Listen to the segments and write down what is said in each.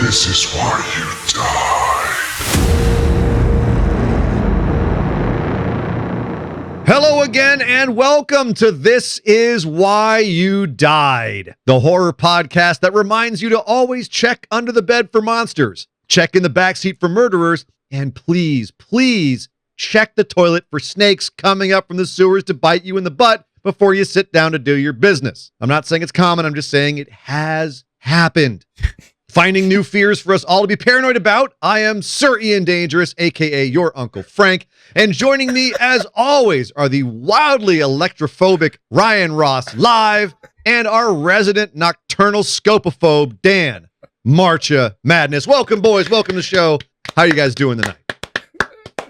This is why you die. Hello again, and welcome to This Is Why You Died, the horror podcast that reminds you to always check under the bed for monsters, check in the backseat for murderers, and please, please check the toilet for snakes coming up from the sewers to bite you in the butt before you sit down to do your business. I'm not saying it's common, I'm just saying it has happened. Finding new fears for us all to be paranoid about, I am Sir Ian Dangerous, aka your Uncle Frank, and joining me as always are the wildly electrophobic RyanRossLIVE and our resident nocturnal scopophobe Dan Marcha Madness. Welcome, boys. Welcome to the show. How are you guys doing tonight?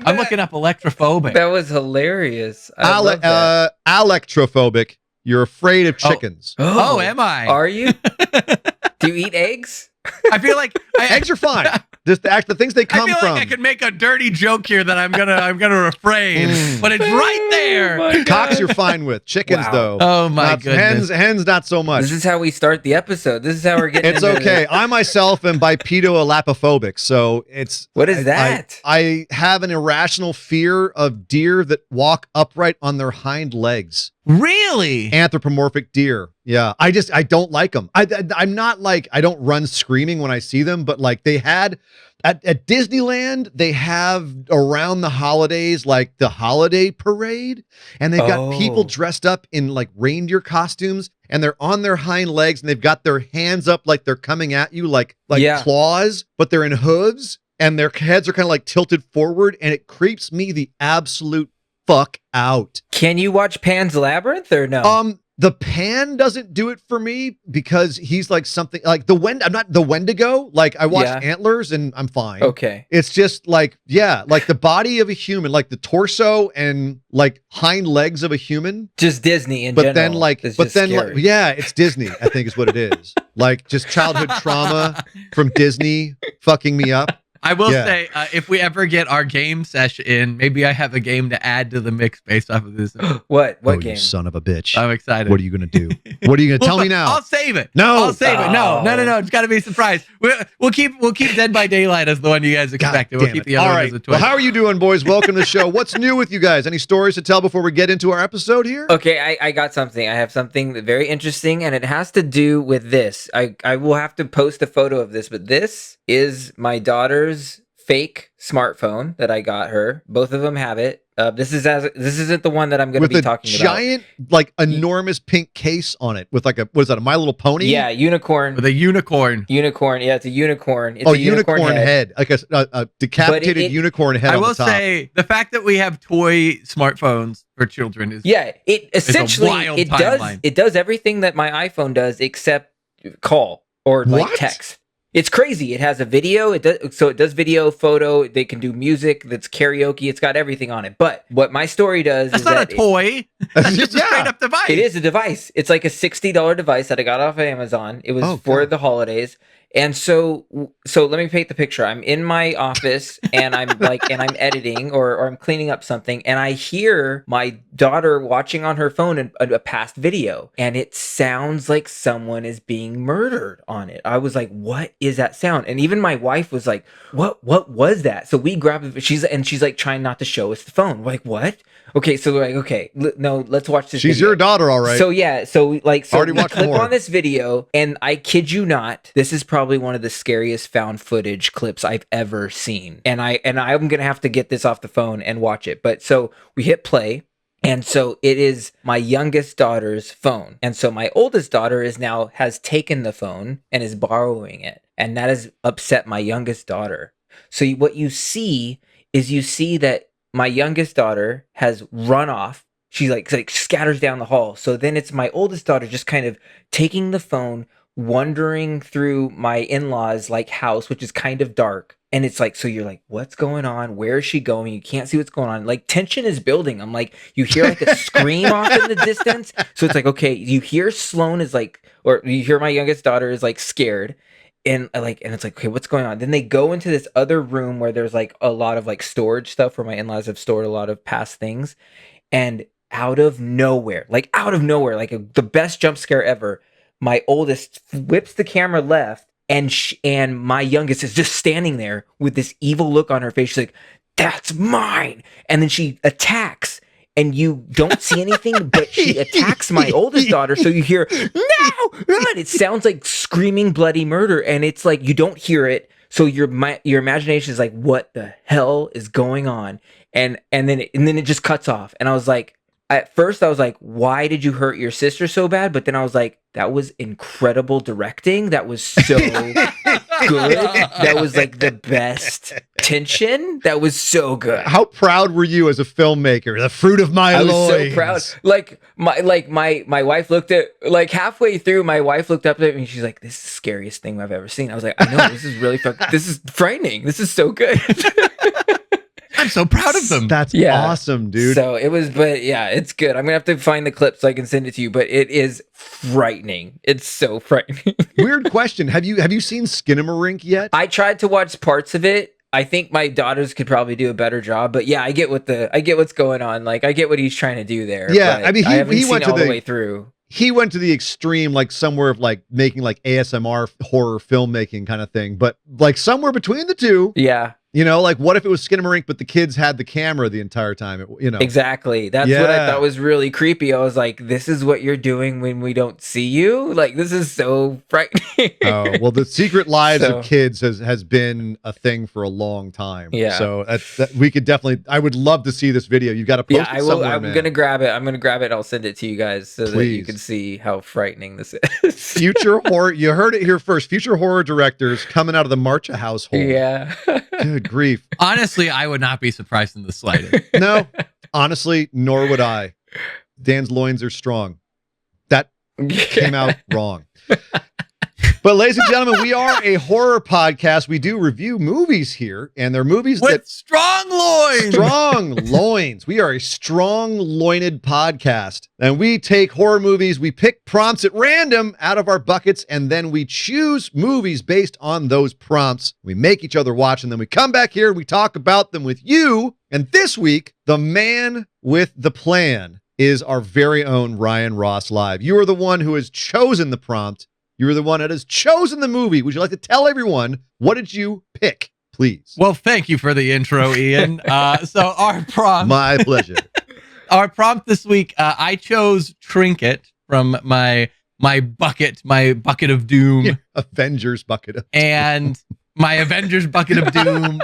I'm looking up electrophobic. That was hilarious. I love that. Electrophobic. You're afraid of chickens. Oh, am I? Are you? Do you eat eggs? I feel like Eggs are fine. Just the things they come I feel from. like I could make a dirty joke here that I'm gonna refrain, but it's right there. Cocks you're fine with. Chickens, Wow. though. Oh my goodness. Hens not so much. This is how we start the episode. This is how we're getting It's into okay. I myself am bipedolapophobic, so it's... What is that? I have an irrational fear of deer that walk upright on their hind legs. Really? Anthropomorphic deer. Yeah. I don't like them. I'm not like, I don't run screaming when I see them, but like they had... At Disneyland, they have around the holidays, like the holiday parade, and they've got people dressed up in like reindeer costumes, and they're on their hind legs, and they've got their hands up like they're coming at you like claws, but they're in hooves, and their heads are kind of like tilted forward, and it creeps me the absolute fuck out. Can you watch Pan's Labyrinth or no? The Pan doesn't do it for me because he's like something like I'm not the Wendigo. Like I watch Antlers and I'm fine. Okay. It's just like, like the body of a human, like the torso and like hind legs of a human. Just Disney in But general. then like, Scary. it's Disney, I think is what it is. Like just childhood trauma from Disney fucking me up. I will say, if we ever get our game session in, maybe I have a game to add to the mix based off of this. What You game? son of a bitch. I'm excited. What are you going to do? What are you going to tell me now? I'll save it. No. I'll save it. No. It's got to be a surprise. We'll keep Dead by Daylight as the one you guys expected. We'll keep the other one as a twist. Well, how are you doing, boys? Welcome to the show. What's new with you guys? Any stories to tell before we get into our episode here? Okay, I got something. I have something very interesting, and it has to do with this. I will have to post a photo of this, but this is my daughter's fake smartphone that I got her. Both of them have it. This isn't the one that I'm going to be talking about. With a giant, like enormous pink case on it with like a, what is that, a My Little Pony? Yeah, unicorn. With a unicorn. Unicorn. Yeah, it's a unicorn. It's a unicorn head. Like a decapitated unicorn head. I on will the top. say the fact that we have toy smartphones for children is it essentially it does everything that my iPhone does except call or like text. It's crazy. It has a video. It does video, photo. They can do music. That's karaoke. It's got everything on it. But what my story does is not a toy. That's just a straight up device. It is a device. It's like a $60 device that I got off of Amazon. It was for the holidays. And so let me paint the picture. I'm in my office and I'm editing or I'm cleaning up something, and I hear my daughter watching on her phone a past video, and it sounds like someone is being murdered on it. I was like, what is that sound? And even my wife was like, what was that? So we grabbed it. She's like trying not to show us the phone. We're like, what? Okay, so we're like, no, let's watch this. She's video. your daughter, all right. So we click more. on this video, and I kid you not, this is probably one of the scariest found footage clips I've ever seen. And I'm gonna have to get this off the phone and watch it. But so we hit play. And so it is my youngest daughter's phone. And so my oldest daughter has taken the phone and is borrowing it. And that has upset my youngest daughter. So what you see that my youngest daughter has run off. She like scatters down the hall. So then it's my oldest daughter just kind of taking the phone, wandering through my in-laws like house, which is kind of dark. And it's like, so you're like, what's going on? Where is she going? You can't see what's going on. Like tension is building. I'm like, you hear like a scream off in the distance. So it's like, okay, you hear Sloan is like, or you hear my youngest daughter is like scared. And it's like, okay, what's going on? Then they go into this other room where there's like a lot of like storage stuff where my in-laws have stored a lot of past things. And out of nowhere, like the best jump scare ever, my oldest whips the camera left and my youngest is just standing there with this evil look on her face. She's like, "That's mine," and then she attacks. And you don't see anything, but she attacks my oldest daughter. So you hear, "No!" And it sounds like screaming bloody murder. And it's like, you don't hear it. So your imagination is like, what the hell is going on? And then it just cuts off. And I was like, at first I was like, why did you hurt your sister so bad? But then I was like, that was incredible directing. That was so good. That was like the best tension. That was so good. How proud were you as a filmmaker? The fruit of my loins. I was so proud. My wife looked at, like, halfway through, my wife looked up at me and she's like, "This is the scariest thing I've ever seen." I was like, "I know, this is really this is frightening. This is so good." I'm so proud of them. That's awesome, dude. So it was, but yeah, it's good. I'm gonna have to find the clip so I can send it to you. But it is frightening. It's so frightening. Weird question. Have you seen Skinamarink yet? I tried to watch parts of it. I think my daughters could probably do a better job. But yeah, I get what's going on. Like, I get what he's trying to do there. Yeah, I mean, he went all the way through. He went to the extreme, like somewhere of like making like ASMR horror filmmaking kind of thing, but like somewhere between the two. Yeah. You know, like what if it was Skinamarink, but the kids had the camera the entire time? Exactly. That's what I thought was really creepy. I was like, this is what you're doing when we don't see you. Like, this is so frightening. Oh, well, the secret lives of kids has been a thing for a long time. Yeah. So we could definitely, I would love to see this video. You've got to post it somewhere, I'm going to grab it. I'm going to grab it. I'll send it to you guys so that you can see how frightening this is. Future horror. You heard it here first. Future horror directors coming out of the Marcha household. Yeah. Good grief. Honestly, I would not be surprised in the slightest. No, honestly, nor would I. Dan's loins are strong. That came out wrong. But ladies and gentlemen, we are a horror podcast. We do review movies here, and they're movies with strong loins. Strong loins. We are a strong loined podcast. And we take horror movies, we pick prompts at random out of our buckets, and then we choose movies based on those prompts. We make each other watch, and then we come back here and we talk about them with you. And this week, the man with the plan is our very own RyanRossLIVE. You are the one who has chosen the prompt. You are the one that has chosen the movie. Would you like to tell everyone, what did you pick, please? Well, thank you for the intro, Ian. So our prompt. My pleasure. Our prompt this week, I chose Trinket from my bucket of doom. Yeah, Avengers bucket of doom. And my Avengers bucket of doom.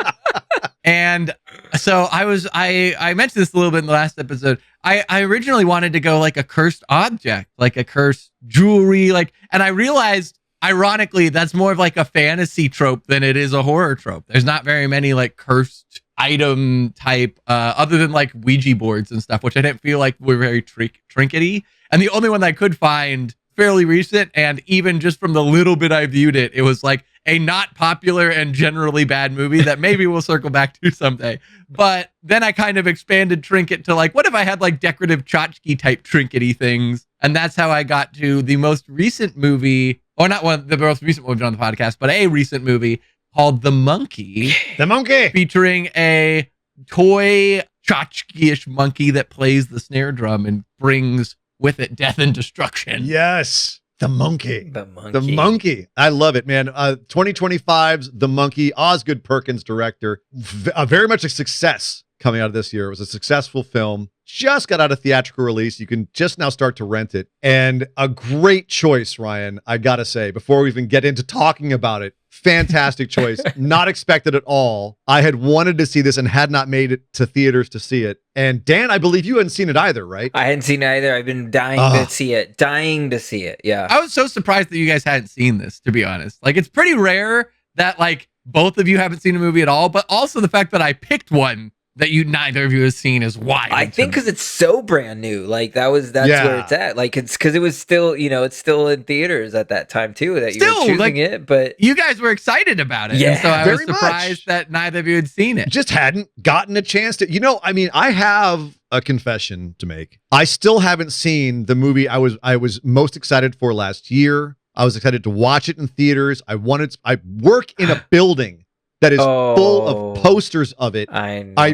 And so I mentioned this a little bit in the last episode. I originally wanted to go like a cursed object, like a cursed jewelry, and I realized, ironically, that's more of like a fantasy trope than it is a horror trope. There's not very many like cursed item type, other than like Ouija boards and stuff, which I didn't feel like were very trinkety. And the only one that I could find fairly recent, and even just from the little bit I viewed it, it was like a not popular and generally bad movie that maybe we'll circle back to someday. But then I kind of expanded Trinket to like, what if I had like decorative tchotchke type trinkety things? And that's how I got to the most recent movie, or not one the most recent one we've done on the podcast, but a recent movie called The Monkey. The Monkey! Featuring a toy tchotchke-ish monkey that plays the snare drum and brings with it death and destruction. Yes. The Monkey. The Monkey. The Monkey. I love it, man. 2025's The Monkey, Osgood Perkins director. Very much a success coming out of this year. It was a successful film. Just got out of theatrical release. You can just now start to rent it. And a great choice, Ryan, I gotta say, before we even get into talking about it. Fantastic choice. Not expected at all. I had wanted to see this and had not made it to theaters to see it. And Dan, I believe you hadn't seen it either, right? I hadn't seen it either. I've been dying to see it. Dying to see it. Yeah. I was so surprised that you guys hadn't seen this, to be honest. Like, it's pretty rare that like both of you haven't seen a movie at all, but also the fact that I picked one that neither of you has seen is wild. I think because it's so brand new. Like that's where it's at. Like it's because it was still, it's still in theaters at that time too. That you were choosing it, but you guys were excited about it. Yeah, and so I was surprised that neither of you had seen it. Just hadn't gotten a chance to. I mean, I have a confession to make. I still haven't seen the movie I was most excited for last year. I was excited to watch it in theaters. I work in a building that is full of posters of it. I know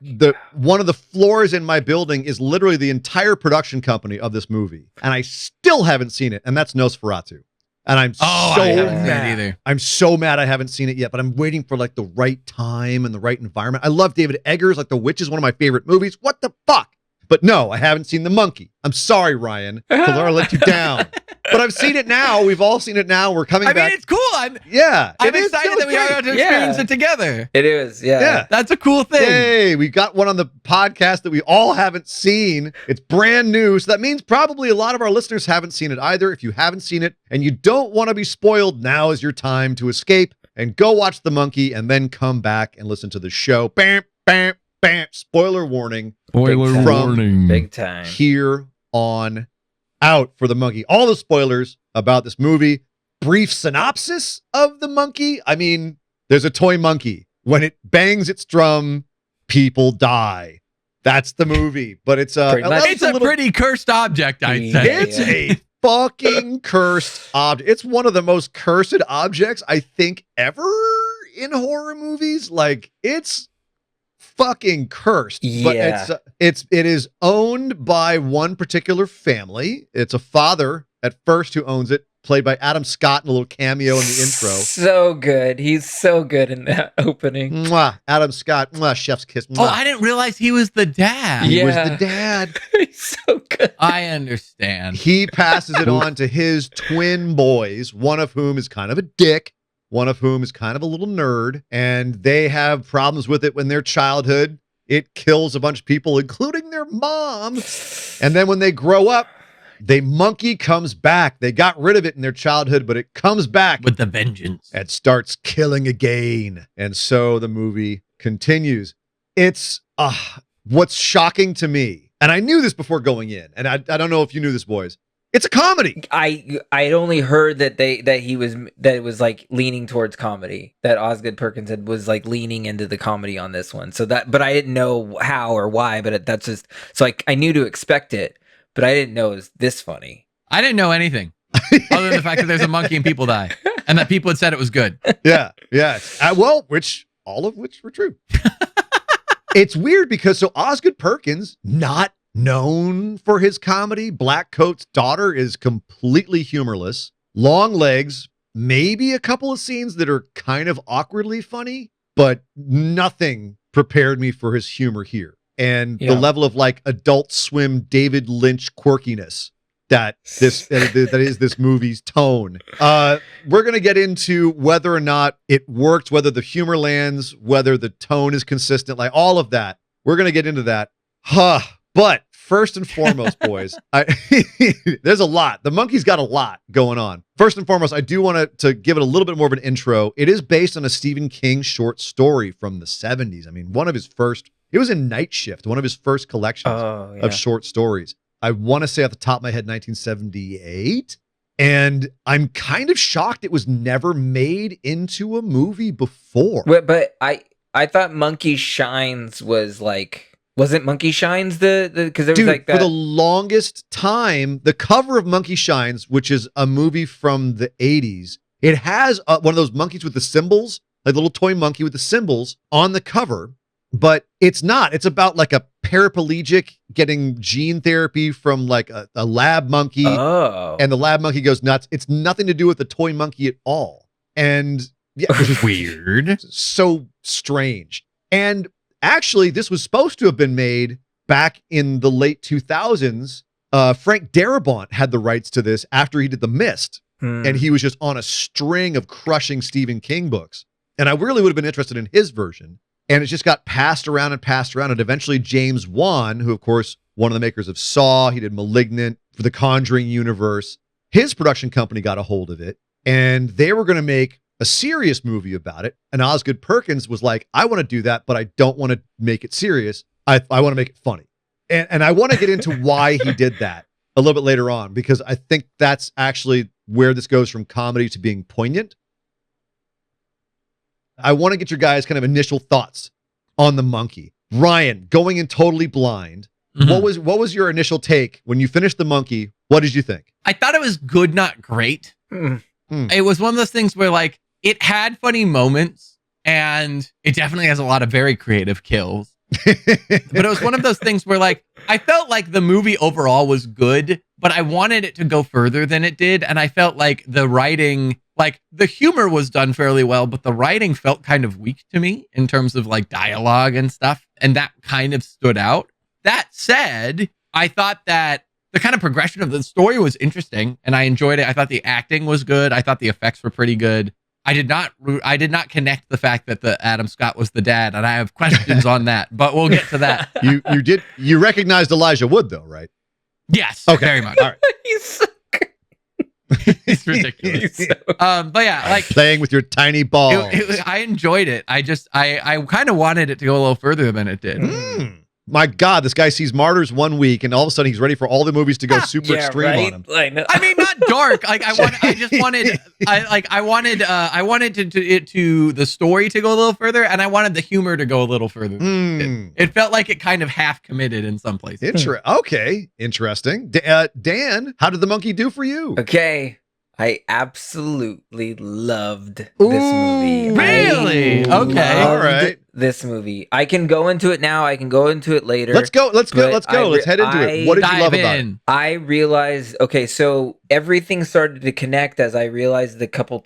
the one of the floors in my building is literally the entire production company of this movie, and I still haven't seen it. And that's Nosferatu. And I'm I so haven't seen it mad. either. I'm so mad I haven't seen it yet, but I'm waiting for like the right time and the right environment. I love David Eggers, like The Witch is one of my favorite movies. What the fuck? But no, I haven't seen The Monkey. I'm sorry, Ryan. Laura let you down. But I've seen it now. We've all seen it now. We're coming I back. mean, it's cool. I'm it is. excited that we great. all got to experience it together. It is, yeah. Yeah. That's a cool thing. Yay, we got one on the podcast that we all haven't seen. It's brand new, so that means probably a lot of our listeners haven't seen it either. If you haven't seen it and you don't want to be spoiled, now is your time to escape and go watch The Monkey and then come back and listen to the show. Bam, bam, bam. Spoiler warning. Spoiler Big time. warning. Big time. Here on out for The Monkey. All the spoilers about this movie. Brief synopsis of The Monkey. I mean, there's a toy monkey. When it bangs its drum, people die. That's the movie. But it's It's a pretty cursed object, I'd say. It's a fucking cursed object. It's one of the most cursed objects I think ever in horror movies. Like, it's fucking cursed. Yeah. But it is owned by one particular family. It's a father at first who owns it, played by Adam Scott in a little cameo in the intro. So good. He's so good in that opening. Mwah. Adam Scott. Mwah. Chef's kiss. Mwah. Oh, I didn't realize he was the dad. He was Yeah. the dad. He's so good. I understand. He passes it on to his twin boys, one of whom is kind of a dick, one of whom is kind of a little nerd, and they have problems with it when their childhood. It kills a bunch of people, including their mom. And then when they grow up, the monkey comes back. They got rid of it in their childhood, but it comes back With the vengeance. and starts killing again. And so the movie continues. It's what's shocking to me, and I knew this before going in, and I don't know if you knew this, boys. It's a comedy. I'd only heard that it was like leaning towards comedy. That Osgood Perkins was like leaning into the comedy on this one. So but I didn't know how or why. But that's just so I knew to expect it, but I didn't know it was this funny. I didn't know anything other than the fact that there's a monkey and people die, and that people had said it was good. Yeah. All of which were true. It's weird because Osgood Perkins, not known for his comedy. Black Coat's Daughter is completely humorless. Long Legs, maybe a couple of scenes that are kind of awkwardly funny, but nothing prepared me for his humor here. And the level of like Adult Swim David Lynch quirkiness that is this movie's tone. We're going to get into whether or not it worked, whether the humor lands, whether the tone is consistent, like all of that. We're going to get into that. But first and foremost, boys, there's a lot. The Monkey's got a lot going on. First and foremost, I do want to give it a little bit more of an intro. It is based on a Stephen King short story from the 70s. I mean, it was in Night Shift, one of his first collections of short stories. I want to say off the top of my head, 1978. And I'm kind of shocked it was never made into a movie before. But I thought Monkey Shines wasn't Monkey Shines because there was like that for the longest time, the cover of Monkey Shines, which is a movie from the 80s, it has one of those monkeys with the symbols, like the little toy monkey with the symbols on the cover. But it's not. It's about like a paraplegic getting gene therapy from like a lab monkey. Oh. And the lab monkey goes nuts. It's nothing to do with the toy monkey at all. And yeah, which is Weird. so strange. And actually, this was supposed to have been made back in the late 2000s. Frank Darabont had the rights to this after he did The Mist. And he was just on a string of crushing Stephen King books. And I really would have been interested in his version. And it just got passed around. And eventually James Wan, who, of course, one of the makers of Saw, he did Malignant for the Conjuring universe. His production company got a hold of it. And they were going to make a serious movie about it. And Osgood Perkins was like, I want to do that, but I don't want to make it serious. I want to make it funny. And I want to get into why he did that a little bit later on, because I think that's actually where this goes from comedy to being poignant. I want to get your guys' kind of initial thoughts on The Monkey. Ryan, going in totally blind, what was your initial take when you finished The Monkey? What did you think? I thought it was good, not great. It was one of those things where like it had funny moments and it definitely has a lot of very creative kills. But it was one of those things where like I felt like the movie overall was good, but I wanted it to go further than it did. And I felt like the writing, like the humor was done fairly well, but the writing felt kind of weak to me in terms of like dialogue and stuff. And that kind of stood out. That said, I thought that the kind of progression of the story was interesting and I enjoyed it. I thought the acting was good. I thought the effects were pretty good. I did not connect the fact that the Adam Scott was the dad, and I have questions on that, but we'll get to that. You recognized Elijah Wood though, right? Yes, okay, very much. All right. He's so It's ridiculous. But yeah, like playing with your tiny balls. I enjoyed it. I kind of wanted it to go a little further than it did. My God, this guy sees Martyrs 1 week, and all of a sudden he's ready for all the movies to go super extreme on him. I mean, not dark. Like I wanted to the story to go a little further, and I wanted the humor to go a little further. It felt like it kind of half committed in some places. Okay, interesting. Dan, how did The Monkey do for you? Okay. I absolutely loved this movie. Really? Okay. All right. This movie. I can go into it now. I can go into it later. Let's go. Let's head into it. What did you love about it? I realized, okay, so everything started to connect as I realized the couple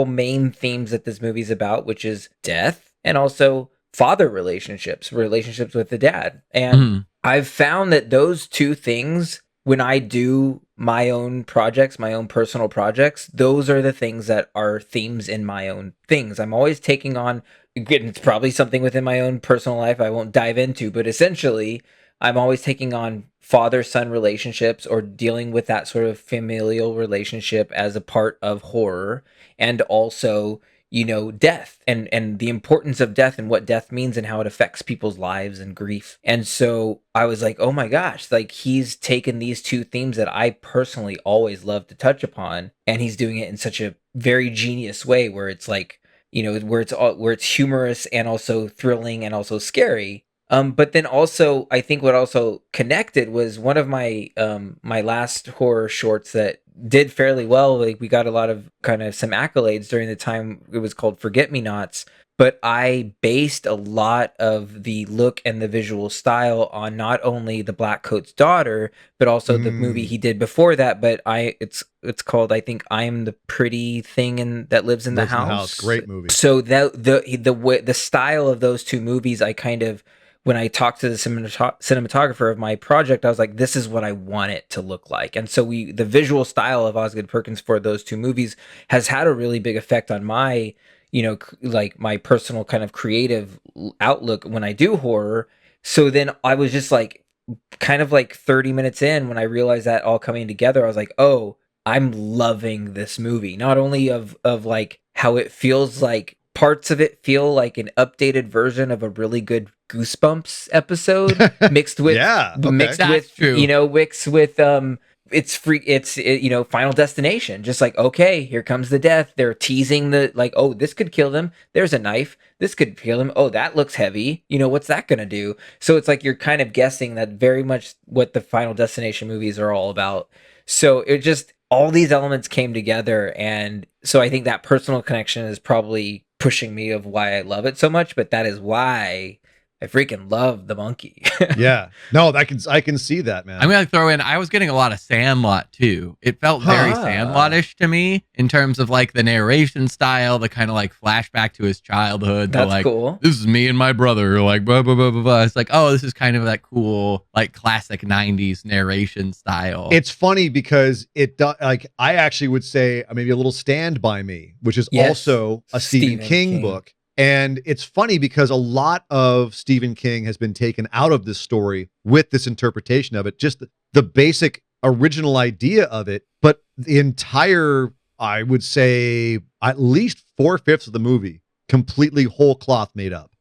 main themes that this movie's about, which is death and also father relationships with the dad. And I've found that those two things, when I do my own projects, my own personal projects, those are the things that are themes in my own things. I'm always taking on, it's probably something within my own personal life I won't dive into, but essentially I'm always taking on father-son relationships or dealing with that sort of familial relationship as a part of horror, and also, you know, death and the importance of death and what death means and how it affects people's lives and grief. And so I was like, oh my gosh, like he's taken these two themes that I personally always love to touch upon, and he's doing it in such a very genius way where it's like, you know, where it's humorous and also thrilling and also scary. But then also, I think what also connected was one of my my last horror shorts that did fairly well. Like we got a lot of kind of some accolades during the time. It was called Forget Me Nots. But I based a lot of the look and the visual style on not only The Black Coat's Daughter, but also the movie he did before that. But it's called, I think, I'm the Pretty Thing that Lives in the House. Great movie. So the style of those two movies, I kind of, when I talked to the cinematographer of my project, I was like, this is what I want it to look like. And so the visual style of Osgood Perkins for those two movies has had a really big effect on my, you know, like my personal kind of creative outlook when I do horror. So then I was just like, kind of like 30 minutes in when I realized that all coming together, I was like, oh, I'm loving this movie. Not only of like how it feels like, parts of it feel like an updated version of a really good Goosebumps episode mixed with you know, Final Destination. Just like, okay, here comes the death. They're teasing the, like, oh, this could kill them. There's a knife. This could kill him. Oh, that looks heavy. You know, what's that going to do? So it's like you're kind of guessing that very much what the Final Destination movies are all about. So it just, all these elements came together. And so I think that personal connection is probably pushing me of why I love it so much. But that is why I freaking love The Monkey. Yeah. No, I can see that, man. I'm going to throw in, I was getting a lot of Sandlot too. It felt very Sandlot-ish to me in terms of like the narration style, the kind of like flashback to his childhood. That's like, cool. This is me and my brother, like blah, blah, blah, blah, blah. It's like, oh, this is kind of that cool, like classic 90s narration style. It's funny because like I actually would say maybe a little Stand By Me, which is also a Stephen King book. And it's funny because a lot of Stephen King has been taken out of this story with this interpretation of it, just the basic original idea of it. But the entire, I would say, at least 4/5 of the movie, completely whole cloth made up.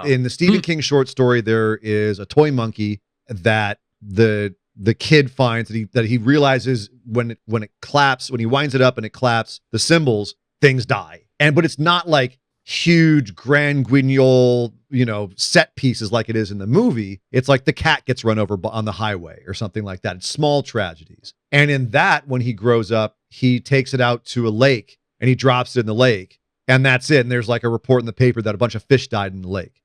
In the Stephen King short story, there is a toy monkey that the kid finds that he realizes when it claps, when he winds it up and it claps, the cymbals, things die. But it's not like huge grand guignol, you know, set pieces like it is in the movie. It's like the cat gets run over on the highway or something like that. It's small tragedies. And in that, when he grows up, he takes it out to a lake and he drops it in the lake, and that's it. And there's like a report in the paper that a bunch of fish died in the lake.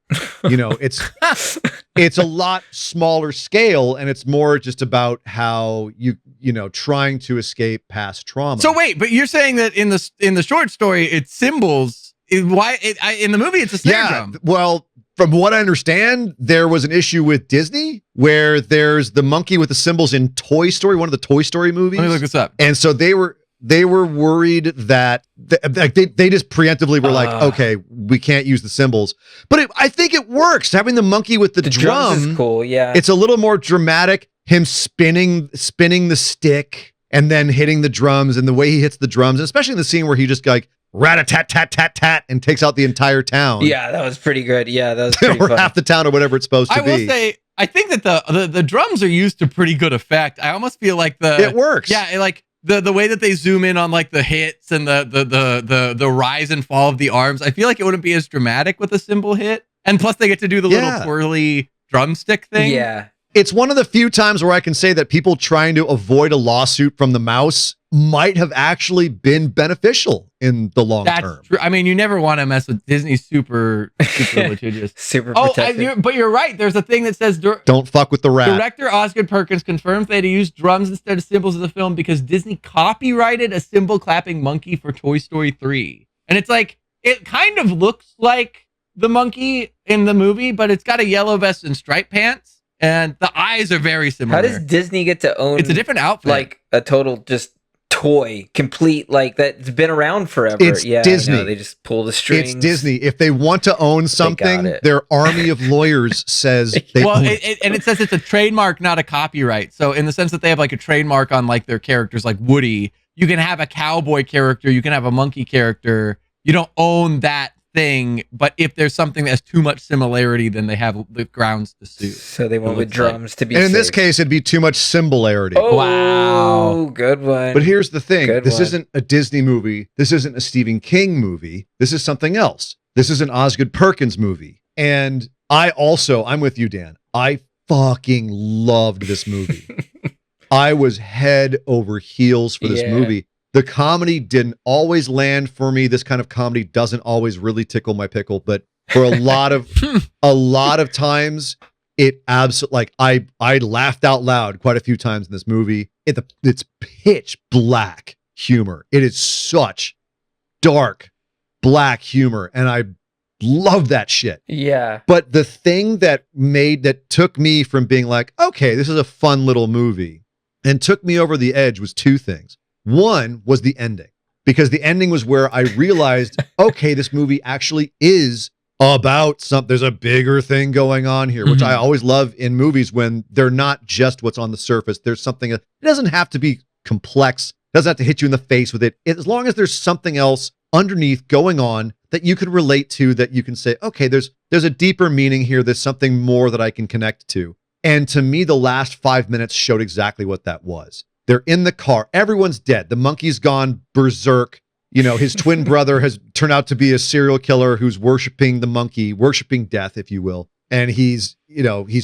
You know, it's a lot smaller scale, and it's more just about how you know, trying to escape past trauma. So wait, but you're saying that in the short story, it's symbols. In the movie, it's a snare drum. Well, from what I understand, there was an issue with Disney where there's the monkey with the symbols in Toy Story, one of the Toy Story movies. Let me look this up. And so they were worried that they just preemptively were like, okay, we can't use the symbols. But I think it works. Having the monkey with the drum is cool. Yeah, it's a little more dramatic. Him spinning the stick and then hitting the drums, and the way he hits the drums, especially in the scene where he just like rat-a-tat-tat-tat-tat and takes out the entire town. Yeah, that was pretty good. Yeah, that was pretty or fun. half the town or whatever it's supposed to be. I will say, I think that the drums are used to pretty good effect. I almost feel like it works. Yeah, like the way that they zoom in on like the hits and the rise and fall of the arms. I feel like it wouldn't be as dramatic with a cymbal hit. And plus they get to do the little twirly drumstick thing. Yeah. It's one of the few times where I can say that people trying to avoid a lawsuit from the mouse might have actually been beneficial in the long term. True. I mean, you never want to mess with Disney's super litigious. Super protective. But you're right. There's a thing that says don't fuck with the rat. Director Osgood Perkins confirms they had to use drums instead of cymbals in the film because Disney copyrighted a cymbal clapping monkey for Toy Story 3. And it's like, it kind of looks like the monkey in the movie, but it's got a yellow vest and striped pants. And the eyes are very similar. How does Disney get to own? It's a different outfit, like a total just toy, complete like that's been around forever. It's Disney. They just pull the strings. It's Disney. If they want to own something, their army of lawyers says they own it. And it says it's a trademark, not a copyright. So in the sense that they have like a trademark on like their characters, like Woody, you can have a cowboy character, you can have a monkey character. You don't own that thing, but if there's something that has too much similarity, then they have the grounds to sue. So they went with drums to be and in safe. this case, it'd be too much similarity. Oh, wow. Good one. But here's the thing. This one. Isn't a Disney movie. This isn't a Stephen King movie. This is something else. This is an Osgood Perkins movie. And I'm with you, Dan. I fucking loved this movie. I was head over heels for this movie. The comedy didn't always land for me. This kind of comedy doesn't always really tickle my pickle, but for a lot of times, it absolutely, like I laughed out loud quite a few times in this movie. It's pitch black humor. It is such dark black humor, and I love that shit. Yeah. But the thing that took me from being like, okay, this is a fun little movie, and took me over the edge was two things. One was the ending, because the ending was where I realized, okay, this movie actually is about something. There's a bigger thing going on here, which I always love in movies when they're not just what's on the surface. There's something, it doesn't have to be complex, doesn't have to hit you in the face with it. As long as there's something else underneath going on that you could relate to, that you can say, okay, there's a deeper meaning here. There's something more that I can connect to. And to me, the last 5 minutes showed exactly what that was. They're in the car. Everyone's dead. The monkey's gone berserk. You know, his twin brother has turned out to be a serial killer who's worshiping the monkey, worshiping death, if you will. And he's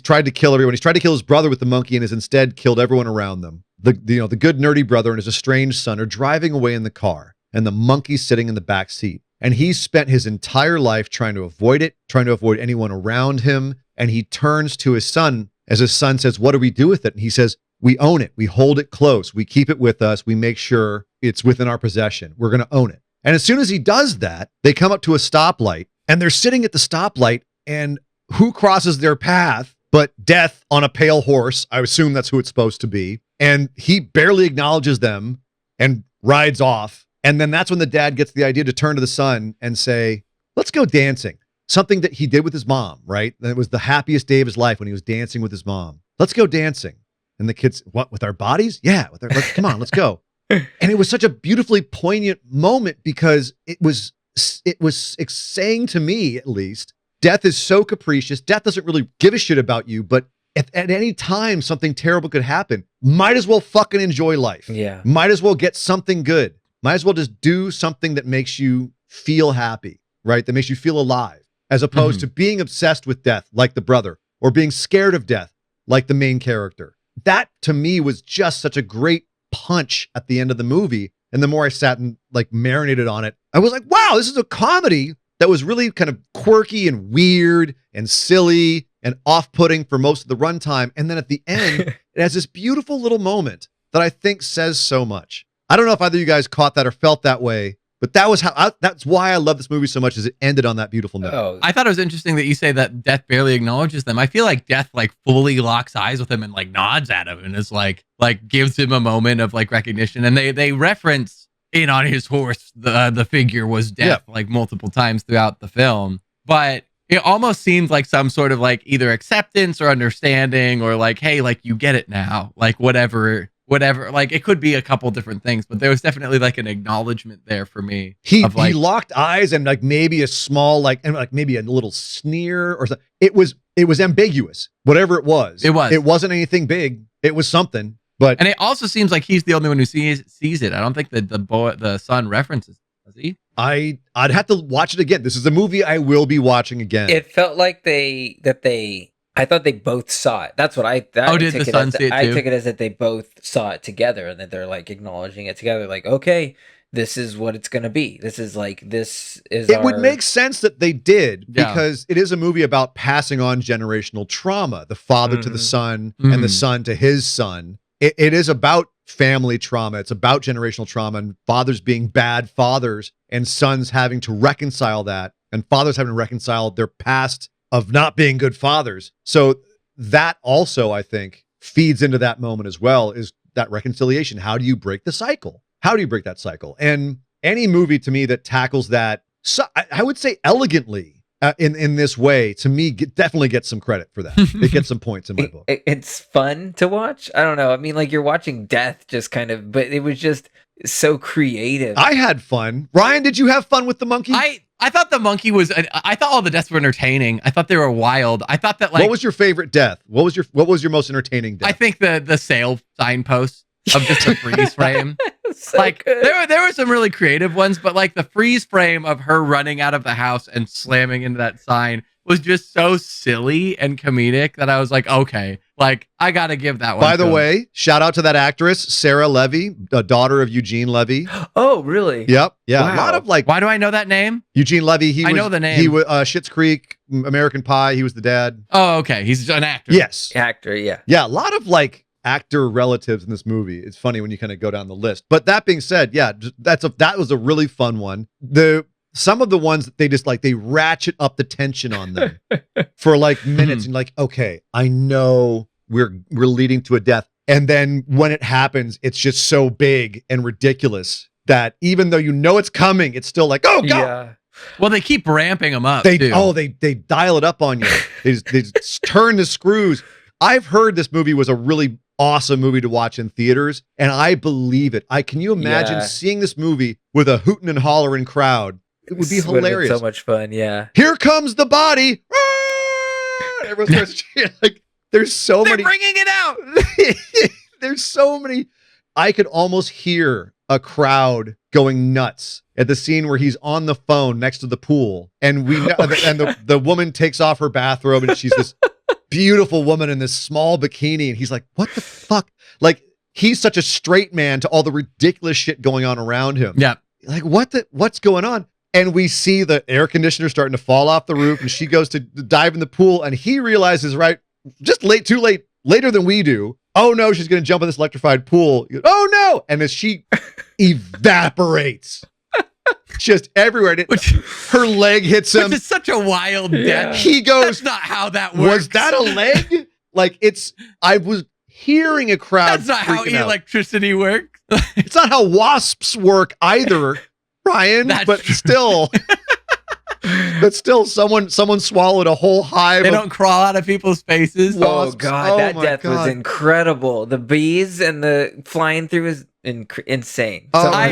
tried to kill everyone. He's tried to kill his brother with the monkey and has instead killed everyone around them. The good nerdy brother and his estranged son are driving away in the car, and the monkey's sitting in the back seat. And he's spent his entire life trying to avoid it, trying to avoid anyone around him. And he turns to his son as his son says, "What do we do with it?" And he says, "We own it. We hold it close. We keep it with us. We make sure it's within our possession. We're going to own it." And as soon as he does that, they come up to a stoplight, and they're sitting at the stoplight, and who crosses their path but Death on a pale horse? I assume that's who it's supposed to be. And he barely acknowledges them and rides off. And then that's when the dad gets the idea to turn to the son and say, "Let's go dancing." Something that he did with his mom, right? And it was the happiest day of his life when he was dancing with his mom. "Let's go dancing." And the kids, "What, with our bodies?" "Yeah, come on, let's go." And it was such a beautifully poignant moment, because it was saying to me, at least, death is so capricious. Death doesn't really give a shit about you, but at any time something terrible could happen. Might as well fucking enjoy life. Yeah. Might as well get something good. Might as well just do something that makes you feel happy, right? That makes you feel alive, as opposed to being obsessed with death like the brother, or being scared of death like the main character. That to me was just such a great punch at the end of the movie. And the more I sat and like marinated on it, I was like, wow, this is a comedy that was really kind of quirky and weird and silly and off-putting for most of the runtime. And then at the end, it has this beautiful little moment that I think says so much. I don't know if either of you guys caught that or felt that way, but that's why I love this movie so much, is it ended on that beautiful note. Oh, I thought it was interesting that you say that Death barely acknowledges them. I feel like Death like fully locks eyes with him and like nods at him and is like gives him a moment of like recognition. And they reference in on his horse the figure was Death like multiple times throughout the film. But it almost seemed like some sort of like either acceptance or understanding or like, hey, like you get it now, like whatever, like it could be a couple different things, but there was definitely like an acknowledgement there for me. He locked eyes and like maybe a small and maybe a little sneer or something. It was ambiguous, whatever it was. It wasn't anything big. It was something. And it also seems like he's the only one who sees it. I don't think that the son references it. Does he? I'd have to watch it again. This is a movie I will be watching again. It felt like I thought they both saw it. That's what I thought. Did the son see it too? I took it as that they both saw it together and that they're like acknowledging it together. Like, okay, this is what it's going to be. It would make sense that they did, because it is a movie about passing on generational trauma, the father to the son and the son to his son. It is about family trauma. It's about generational trauma and fathers being bad fathers and sons having to reconcile that, and fathers having to reconcile their past of not being good fathers. So that also, I think, feeds into that moment as well, is that reconciliation. How do you break the cycle? How do you break that cycle? And any movie to me that tackles that, so I would say elegantly in this way, to me, definitely gets some credit for that. It gets some points in my book. It's fun to watch. I don't know. I mean, like you're watching death just kind of, but it was just so creative. I had fun. Ryan, did you have fun with the monkey? I thought the monkey was. I thought all the deaths were entertaining. I thought they were wild. I thought that like. What was your favorite death? What was your most entertaining death? I think the sale signpost of just a freeze frame. So like good. there were some really creative ones, but like the freeze frame of her running out of the house and slamming into that sign was just so silly and comedic that I was like, okay, like I gotta give that one. By the way, shout out to that actress, Sarah Levy, daughter of Eugene Levy. Oh, really? Yep. Yeah. Wow. A lot of like. Why do I know that name? Eugene Levy. I know the name. He was Schitt's Creek, American Pie. He was the dad. Oh, okay. He's an actor. Yes. Actor. Yeah. Yeah. A lot of like actor relatives in this movie. It's funny when you kind of go down the list. But that being said, yeah, that was a really fun one. Some of the ones that they ratchet up the tension on them for like minutes and like, okay, I know we're leading to a death. And then when it happens, it's just so big and ridiculous that even though you know it's coming, it's still like, oh God. Yeah. Well, they keep ramping them up. They too. dial it up on you. They just turn the screws. I've heard this movie was a really awesome movie to watch in theaters, and I believe it. Can you imagine seeing this movie with a hooting and hollering crowd? It would be hilarious. So much fun, yeah. Here comes the body. Ah! Everyone starts cheering. Like, there's so many. They're bringing it out. There's so many. I could almost hear a crowd going nuts at the scene where he's on the phone next to the pool, and the woman takes off her bathrobe, and she's this beautiful woman in this small bikini, and he's like, "What the fuck?" Like, he's such a straight man to all the ridiculous shit going on around him. Yeah, like what's going on? And we see the air conditioner starting to fall off the roof, and she goes to dive in the pool, and he realizes, later than we do. Oh no, she's going to jump in this electrified pool. Oh no! And as she evaporates, just everywhere. Her leg hits him. Which is such a wild death. He goes, "That's not how that works." Was that a leg? I was hearing a crowd. That's not how electricity works. It's not how wasps work either, Ryan. But still. But still, someone swallowed a whole hive. They don't crawl out of people's faces. Oh God, that death was incredible. The bees and the flying through is insane. By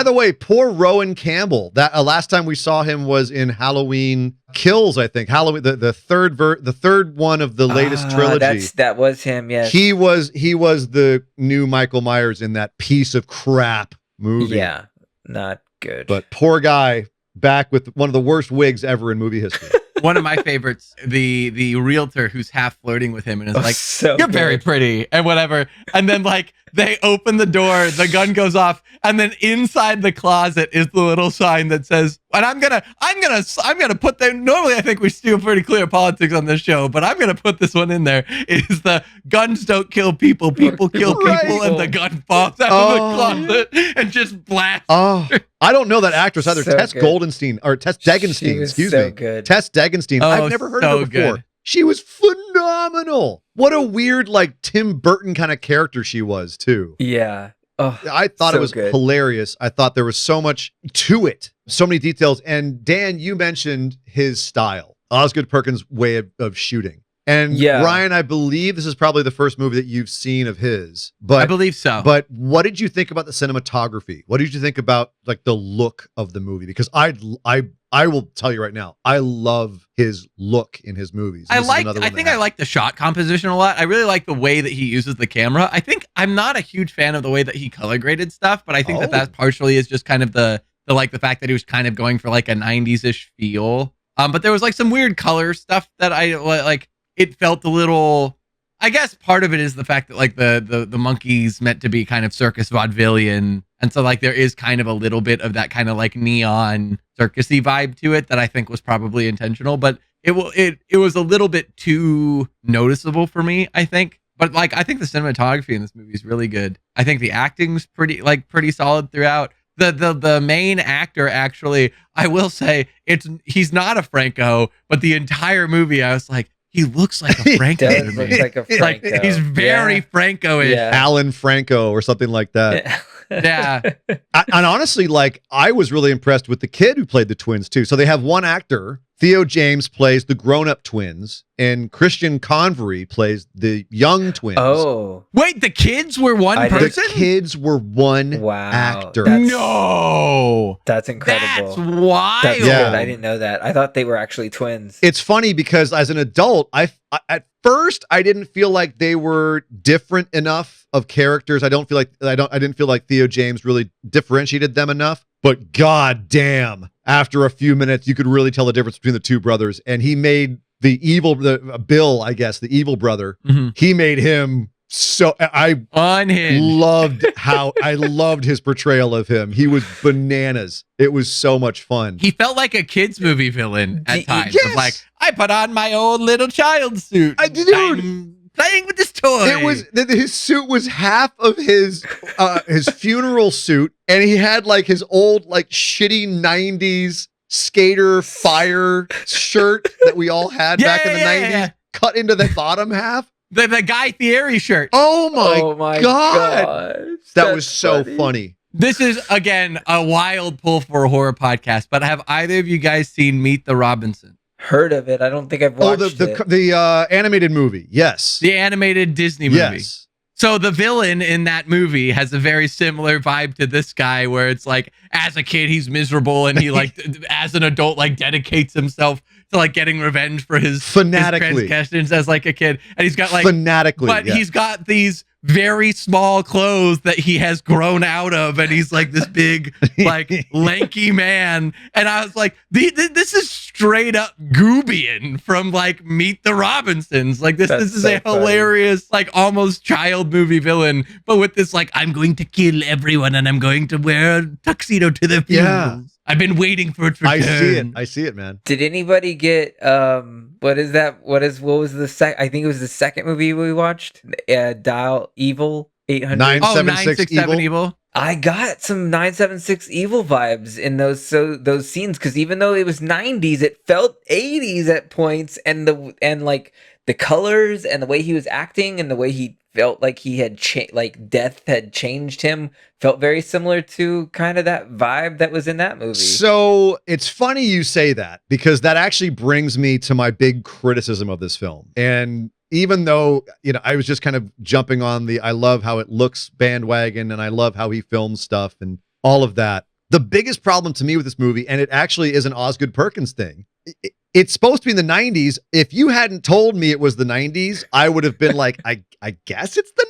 the way, poor Rowan Campbell. That last time we saw him was in Halloween Kills, I think. Halloween, the third one of the latest trilogy. That was him. Yes, he was the new Michael Myers in that piece of crap movie. Yeah, not good. But poor guy. Back with one of the worst wigs ever in movie history. One of my favorites, the realtor who's half flirting with him and is like, "You're very pretty," and whatever. And then like they open the door, the gun goes off, and then inside the closet is the little sign that says, and I'm gonna put them. Normally, I think we steal pretty clear politics on this show, but I'm gonna put this one in there. Is the guns don't kill people, people kill people, and the gun falls out of the closet and just blasts. Oh, I don't know that actress either. So Tess good. Goldenstein or Tess Degenstein, excuse so me. good. Tess Degenstein. Oh, I've never heard so of her before. good. She was phenomenal. What a weird, like Tim Burton kind of character she was too. Yeah. Oh, I thought so it was good. hilarious. I thought there was so much to it, so many details. And Dan, you mentioned his style, Osgood Perkins' way of shooting. And Yeah. Ryan, I believe this is probably the first movie that you've seen of his. But I believe so. But what did you think about the cinematography? What did you think about like the look of the movie? Because I will tell you right now, I love his look in his movies. I like the shot composition a lot. I really like the way that he uses the camera. I think I'm not a huge fan of the way that he color graded stuff, but I think that partially is just kind of the fact that he was kind of going for like a 90s-ish feel. But there was like some weird color stuff that I like. It felt a little, I guess part of it is the fact that like the monkey's meant to be kind of circus vaudevillian. And so like there is kind of a little bit of that kind of like neon circusy vibe to it that I think was probably intentional, but it was a little bit too noticeable for me, I think. But like I think the cinematography in this movie is really good. I think the acting's pretty solid throughout. The main actor, actually, I will say he's not a Franco, but the entire movie I was like, he looks like a Franco to me. Looks like a Franco. Like he's very Franco-ish. Yeah. Alan Franco or something like that. Yeah. And honestly, like I was really impressed with the kid who played the twins too. So they have one actor. Theo James plays the grown-up twins, and Christian Convery plays the young twins. Oh. Wait, the kids were one person? The kids were one actor. No. That's incredible. That's wild. That's good. I didn't know that. I thought they were actually twins. It's funny because as an adult, I at first I didn't feel like they were different enough of characters. I didn't feel like Theo James really differentiated them enough. But god damn, after a few minutes, you could really tell the difference between the two brothers. And he made Bill, I guess, the evil brother. Mm-hmm. He made him so I loved his portrayal of him. He was bananas. It was so much fun. He felt like a kids movie villain at times. Yes. Of like, I put on my own little child suit. I'm playing with this toy. It was his suit was half of his funeral suit, and he had like his old like shitty 90s skater fire shirt that we all had back in the 90s cut into the bottom half. The Guy Fieri shirt. Oh my god. That was so funny. This is, again, a wild pull for a horror podcast, but have either of you guys seen Meet the Robinson? Heard of it. I don't think I've watched it. The animated movie. Yes. The animated Disney movie. Yes. So the villain in that movie has a very similar vibe to this guy, where it's like, as a kid, he's miserable, and he like, as an adult, like dedicates himself to like getting revenge for his transgressions as like a kid. And he's got like he's got these very small clothes that he has grown out of, and he's like this big, like lanky man. And I was like, this is straight up Goobian from like Meet the Robinsons. Like this is so a hilarious, like almost child movie villain, but with this like, I'm going to kill everyone and I'm going to wear a tuxedo to the funerals. Yeah. I've been waiting for it to return. I see it, man. Did anybody get what was the I think it was the second movie we watched? Dial Evil 800. 976 Evil. I got some 976 Evil vibes in those scenes, because even though it was 90s, it felt 80s at points, and like the colors and the way he was acting and the way he felt like he had like death had changed him felt very similar to kind of that vibe that was in that movie. So it's funny you say that, because that actually brings me to my big criticism of this film. And even though, I was just kind of jumping on the I love how it looks bandwagon, and I love how he films stuff and all of that, the biggest problem to me with this movie, and it actually is an Osgood Perkins thing, it's supposed to be in the 90s. If you hadn't told me it was the 90s, I would have been like, I guess it's the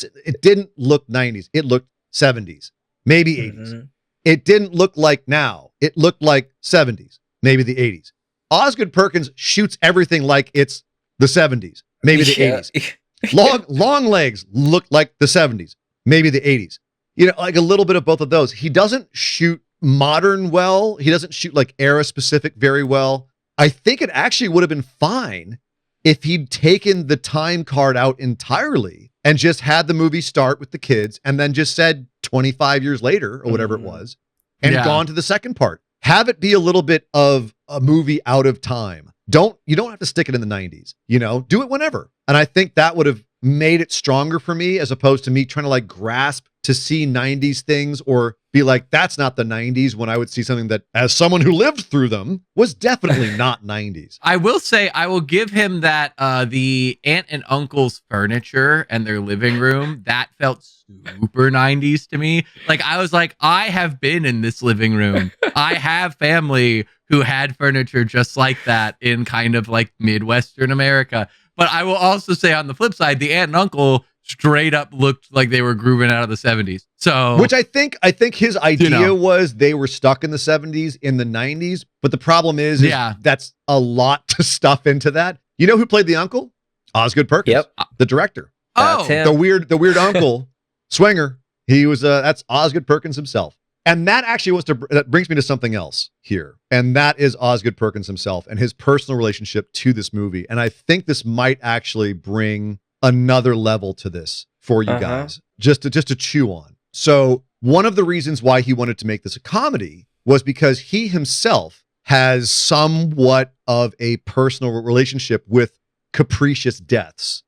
90s. It didn't look 90s. It looked 70s, maybe 80s. Mm-hmm. It didn't look like now. It looked like 70s, maybe the 80s. Osgood Perkins shoots everything like it's the 70s, maybe the 80s. Long legs look like the 70s, maybe the 80s. You know, like a little bit of both of those. He doesn't shoot modern well. He doesn't shoot like era specific very well. I think it actually would have been fine if he'd taken the time card out entirely and just had the movie start with the kids and then just said 25 years later or whatever it was and gone to the second part. Have it be a little bit of a movie out of time. You don't have to stick it in the 90s, you know, do it whenever. And I think that would have made it stronger for me as opposed to me trying to like grasp to see 90s things or be like, that's not the 90s, when I would see something that, as someone who lived through them, was definitely not 90s. I will say, I will give him that the aunt and uncle's furniture and their living room, that felt super 90s to me. Like, I was like, I have been in this living room. I have family who had furniture just like that in kind of like Midwestern America. But I will also say on the flip side, the aunt and uncle straight up looked like they were grooving out of the 70s. So, which I think his idea was they were stuck in the 70s, in the 90s. But the problem is that's a lot to stuff into that. You know who played the uncle? Osgood Perkins, the director. Oh, the weird uncle, Swinger. He was that's Osgood Perkins himself. And that actually that brings me to something else here. And that is Osgood Perkins himself and his personal relationship to this movie. And I think this might actually bring another level to this for you guys, just to chew on. So one of the reasons why he wanted to make this a comedy was because he himself has somewhat of a personal relationship with capricious deaths.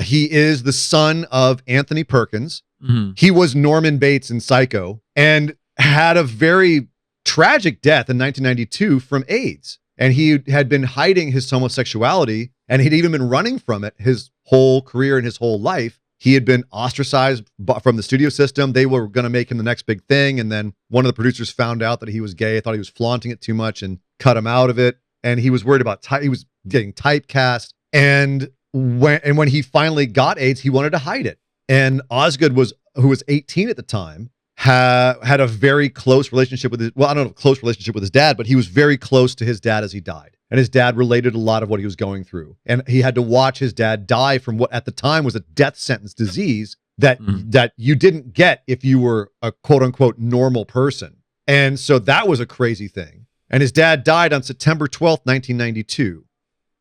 He is the son of Anthony Perkins. Mm-hmm. He was Norman Bates in Psycho and had a very tragic death in 1992 from AIDS. And he had been hiding his homosexuality, and he'd even been running from it his whole career and his whole life. He had been ostracized from the studio system. They were going to make him the next big thing. And then one of the producers found out that he was gay, thought he was flaunting it too much and cut him out of it. And he was worried about, he was getting typecast. And when he finally got AIDS, he wanted to hide it. And Osgood who was 18 at the time, had a very close relationship with I don't know, close relationship with his dad, but he was very close to his dad as he died. And his dad related a lot of what he was going through. And he had to watch his dad die from what at the time was a death sentence disease that you didn't get if you were a quote unquote normal person. And so that was a crazy thing. And his dad died on September 12th, 1992.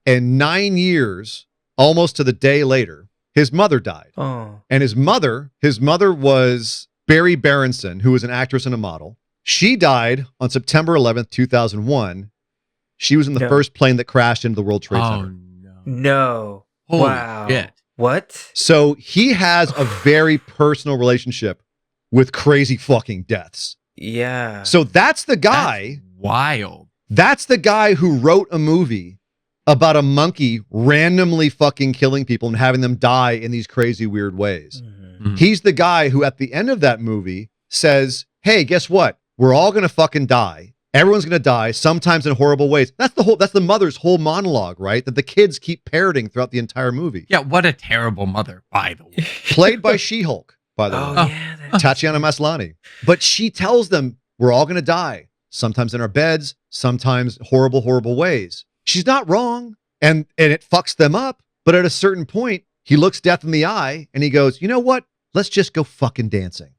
And 9 years, almost to the day later, his mother died. Oh. And his mother was Barry Berenson, who was an actress and a model. She died on September 11th, 2001. She was in the first plane that crashed into the World Trade Center. No. Holy wow. Shit. What? So he has a very personal relationship with crazy fucking deaths. Yeah. So that's the guy. That's wild. That's the guy who wrote a movie about a monkey randomly fucking killing people and having them die in these crazy weird ways. Mm-hmm. He's the guy who at the end of that movie says, hey, guess what? We're all going to fucking die. Everyone's going to die, sometimes in horrible ways. That's the mother's whole monologue, right? That the kids keep parroting throughout the entire movie. Yeah, what a terrible mother, by the way. Played by She-Hulk, by the way. Yeah, Tatiana Maslany. But she tells them, we're all going to die. Sometimes in our beds, sometimes horrible, horrible ways. She's not wrong. And it fucks them up. But at a certain point, he looks death in the eye and he goes, you know what? Let's just go fucking dancing.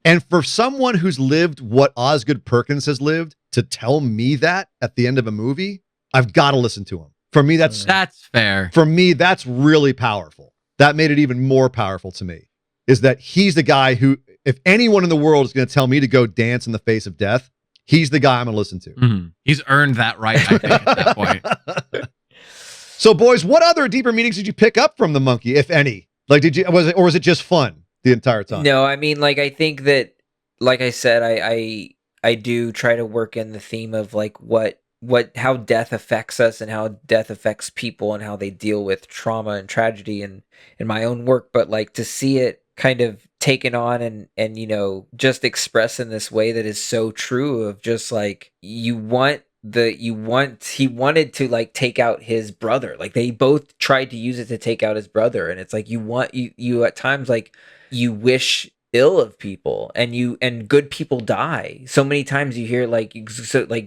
And for someone who's lived what Osgood Perkins has lived to tell me that at the end of a movie, I've got to listen to him. For me, that's fair. For me, that's really powerful. That made it even more powerful to me, is that he's the guy who, if anyone in the world is going to tell me to go dance in the face of death, he's the guy I'm going to listen to. Mm-hmm. He's earned that right, I think, at that point. So, boys, what other deeper meanings did you pick up from the monkey, if any? Like, was it just fun the entire time? No, I mean, like, I think that, like I said, I do try to work in the theme of like how death affects us and how death affects people and how they deal with trauma and tragedy in my own work. But like to see it kind of taken on and you know, just expressed in this way that is so true of just like he wanted to like take out his brother. Like they both tried to use it to take out his brother. And it's like you at times like you wish ill of people and good people die. So many times you hear like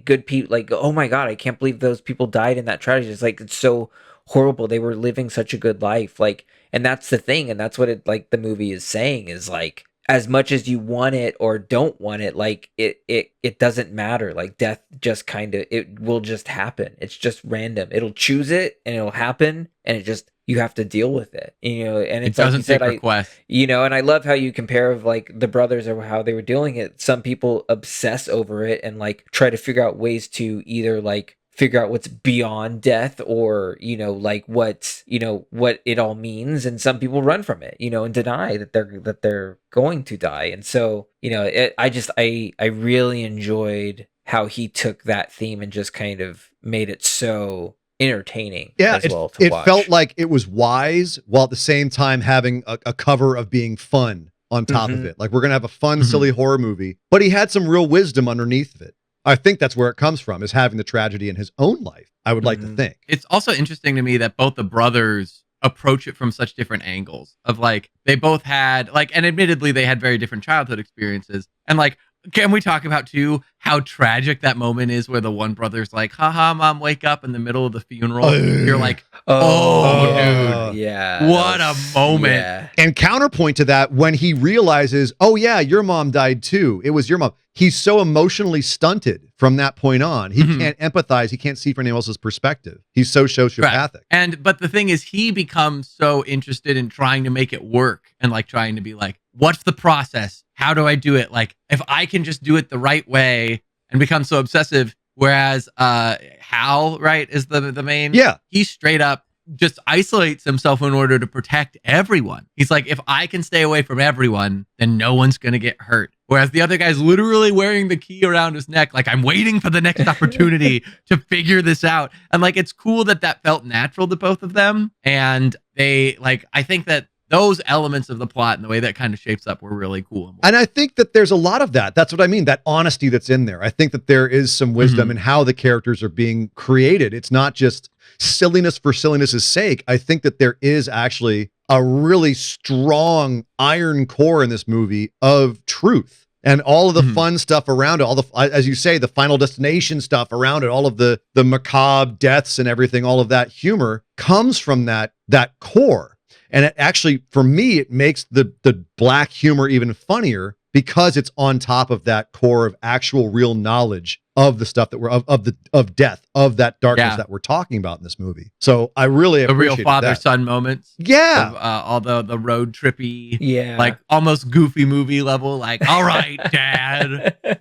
good people like, oh my God, I can't believe those people died in that tragedy. It's like, it's so horrible. They were living such a good life. Like, and that's the thing. And that's what it like the movie is saying is like, as much as you want it or don't want it, like it doesn't matter. Like death just kind of, it will just happen. It's just random. It'll choose it and it'll happen, and it just, you have to deal with it, you know. And it's it like doesn't you said, take requests. you know, and I love how you compare of like the brothers or how they were dealing it. Some people obsess over it and like try to figure out ways to either like figure out what's beyond death, or, you know, like what's, you know, what it all means. And some people run from it, you know, and deny that they're going to die. And so, you know, I really enjoyed how he took that theme and just kind of made it so entertaining as well to watch. It felt like it was wise while at the same time having a cover of being fun on top of it. Like, we're gonna have a fun, silly horror movie, but he had some real wisdom underneath of it. I think that's where it comes from, is having the tragedy in his own life, I would like to think. It's also interesting to me that both the brothers approach it from such different angles of like, they both had like, and admittedly they had very different childhood experiences. And like, can we talk about too how tragic that moment is where the one brother's like, haha, mom, wake up in the middle of the funeral. You're like, dude. Yeah. What a moment. Yeah. And counterpoint to that, when he realizes, oh yeah, your mom died too. It was your mom. He's so emotionally stunted from that point on. He can't empathize. He can't see from anyone else's perspective. He's so sociopathic. Right. But the thing is, he becomes so interested in trying to make it work and like trying to be like, what's the process? How do I do it? Like, if I can just do it the right way, and become so obsessive. Whereas Hal, right, is the main. Yeah. He straight up just isolates himself in order to protect everyone. He's like, if I can stay away from everyone, then no one's going to get hurt. Whereas the other guy's literally wearing the key around his neck. Like, I'm waiting for the next opportunity to figure this out. And like, it's cool that felt natural to both of them. And they like, I think that those elements of the plot and the way that kind of shapes up were really cool. And I think that there's a lot of that. That's what I mean. That honesty that's in there. I think that there is some wisdom in how the characters are being created. It's not just silliness for silliness' sake. I think that there is actually a really strong iron core in this movie of truth, and all of the fun stuff around it, all the, as you say, the Final Destination stuff around it, all of the macabre deaths and everything, all of that humor comes from that core. And it actually, for me, it makes the black humor even funnier because it's on top of that core of actual real knowledge of the stuff that we're of death, of that darkness that we're talking about in this movie. So I really appreciate the real father-son moments. Yeah. Of, all the road trippy, like almost goofy movie level, like, all right, Dad.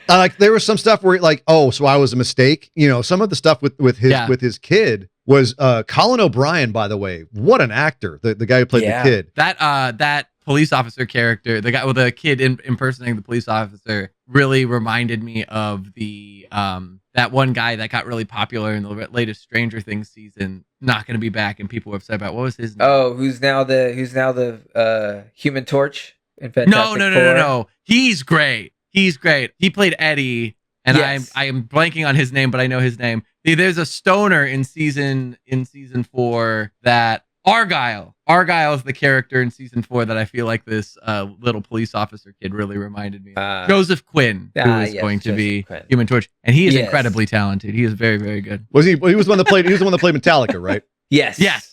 Like, there was some stuff where like, oh, so I was a mistake. You know, some of the stuff with his kid was Colin O'Brien, by the way. What an actor. The guy who played the kid. That police officer character, the guy with the kid impersonating the police officer, really reminded me of the that one guy that got really popular in the latest Stranger Things season, not going to be back, and people were upset about, what was his name? Oh, who's now the Human Torch in Fantastic Four? No. He's great. He played Eddie, and I am blanking on his name, but I know his name. There's a stoner in season 4 that Argyle is the character in season 4 that I feel like this little police officer kid really reminded me of. Joseph Quinn, who is going to be Human Torch, and he is incredibly talented. He is very, very good. He was the one that played Metallica, right? Yes. Yes.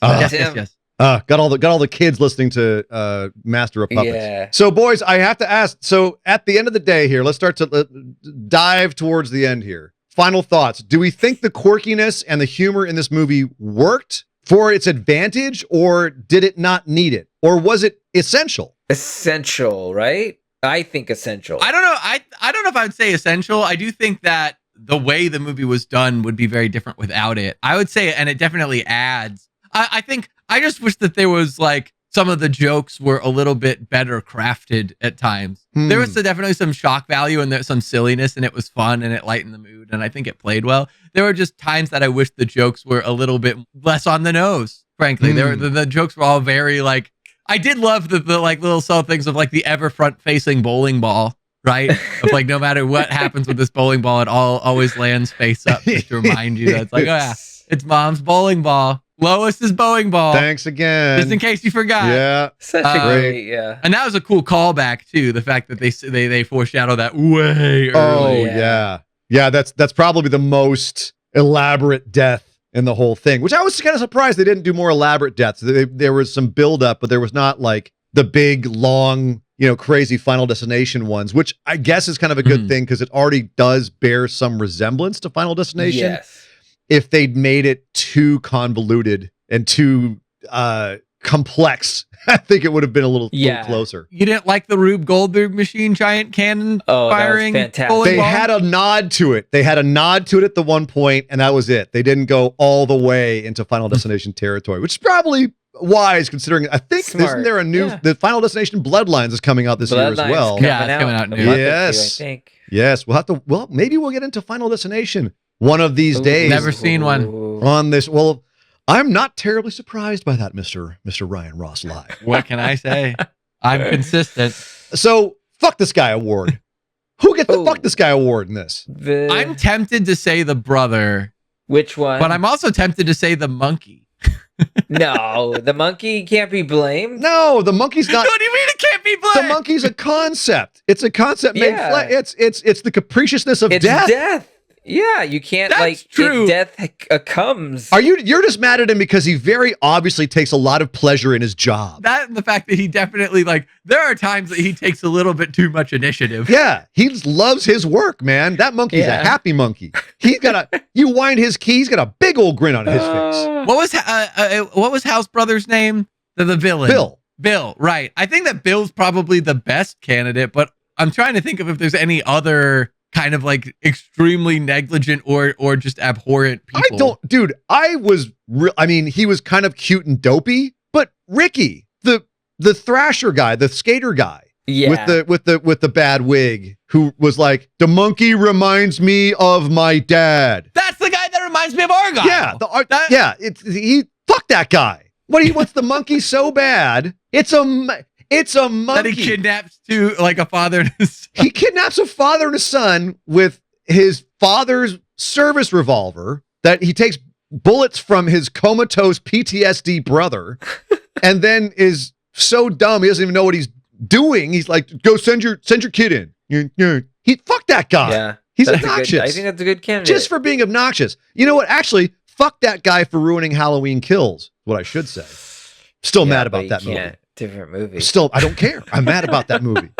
Got all the kids listening to Master of Puppets. Yeah. So, boys, I have to ask. So, at the end of the day, here, let's start to dive towards the end here. Final thoughts. Do we think the quirkiness and the humor in this movie worked for its advantage, or did it not need it, or was it essential? Essential, right? I think essential. I don't know. I don't know if I would say essential. I do think that the way the movie was done would be very different without it. I would say, and it definitely adds. I think I just wish that there was like some of the jokes were a little bit better crafted at times. There was definitely some shock value and there's some silliness, and it was fun and it lightened the mood, and I think it played well. There were just times that I wish the jokes were a little bit less on the nose, frankly. The jokes were all very like, I did love the like little subtle things of like the ever front facing bowling ball, right? Of like, no matter what happens with this bowling ball, it always lands face up, just to remind you that it's like, oh yeah, it's mom's bowling ball. Lois's bowling ball. Thanks again. Just in case you forgot. Yeah. Such a great, And that was a cool callback too. The fact that they foreshadow that way early. Oh yeah. That's probably the most elaborate death in the whole thing, which I was kind of surprised they didn't do more elaborate deaths. There was some build up, but there was not like the big long crazy Final Destination ones, which I guess is kind of a good thing because it already does bear some resemblance to Final Destination. Yes. If they'd made it too convoluted and too complex, I think it would have been a little closer. You didn't like the Rube Goldberg machine giant cannon firing? That was fantastic. They had a nod to it. At the one point, and that was it. They didn't go all the way into Final Destination territory, which is probably wise considering. I think isn't there a new the Final Destination Bloodlines is coming out this year as well. Yeah, it's coming out new. Yes, I think. Yes, we'll have to. Well, maybe we'll get into Final Destination one of these days. Never seen one on this. Well, I'm not terribly surprised by that, Mr. Ryan Ross Live. What can I say? I'm consistent. So, fuck this guy award. Who gets the fuck this guy award in this? I'm tempted to say the brother. Which one? But I'm also tempted to say the monkey. No, the monkey can't be blamed. No, the monkey's not. What do you mean it can't be blamed? The monkey's a concept. It's a concept made. It's the capriciousness of it's death. Yeah, you can't. That's true. If death comes. You're just mad at him because he very obviously takes a lot of pleasure in his job. That and the fact that he definitely there are times that he takes a little bit too much initiative. Yeah, he loves his work, man. That monkey's a happy monkey. He's got you wind his key, he's got a big old grin on his face. What was House Brother's name? The villain. Bill, right. I think that Bill's probably the best candidate, but I'm trying to think of if there's any other kind of extremely negligent or just abhorrent people. He was kind of cute and dopey, but Ricky, the thrasher guy, the skater guy, with the bad wig, who was like, the monkey reminds me of my dad. That's the guy that reminds me of our guy. Fuck that guy. What's the monkey so bad? It's a monkey. That he kidnaps a father and his son. He kidnaps a father and a son with his father's service revolver that he takes bullets from his comatose PTSD brother and then is so dumb he doesn't even know what he's doing. He's like, go send your kid in. Fuck that guy. Yeah. He's obnoxious. I think that's a good candidate. Just for being obnoxious. You know what? Actually, fuck that guy for ruining Halloween Kills, what I should say. Still mad about that movie. Different movie. Still, I don't care. I'm mad about that movie.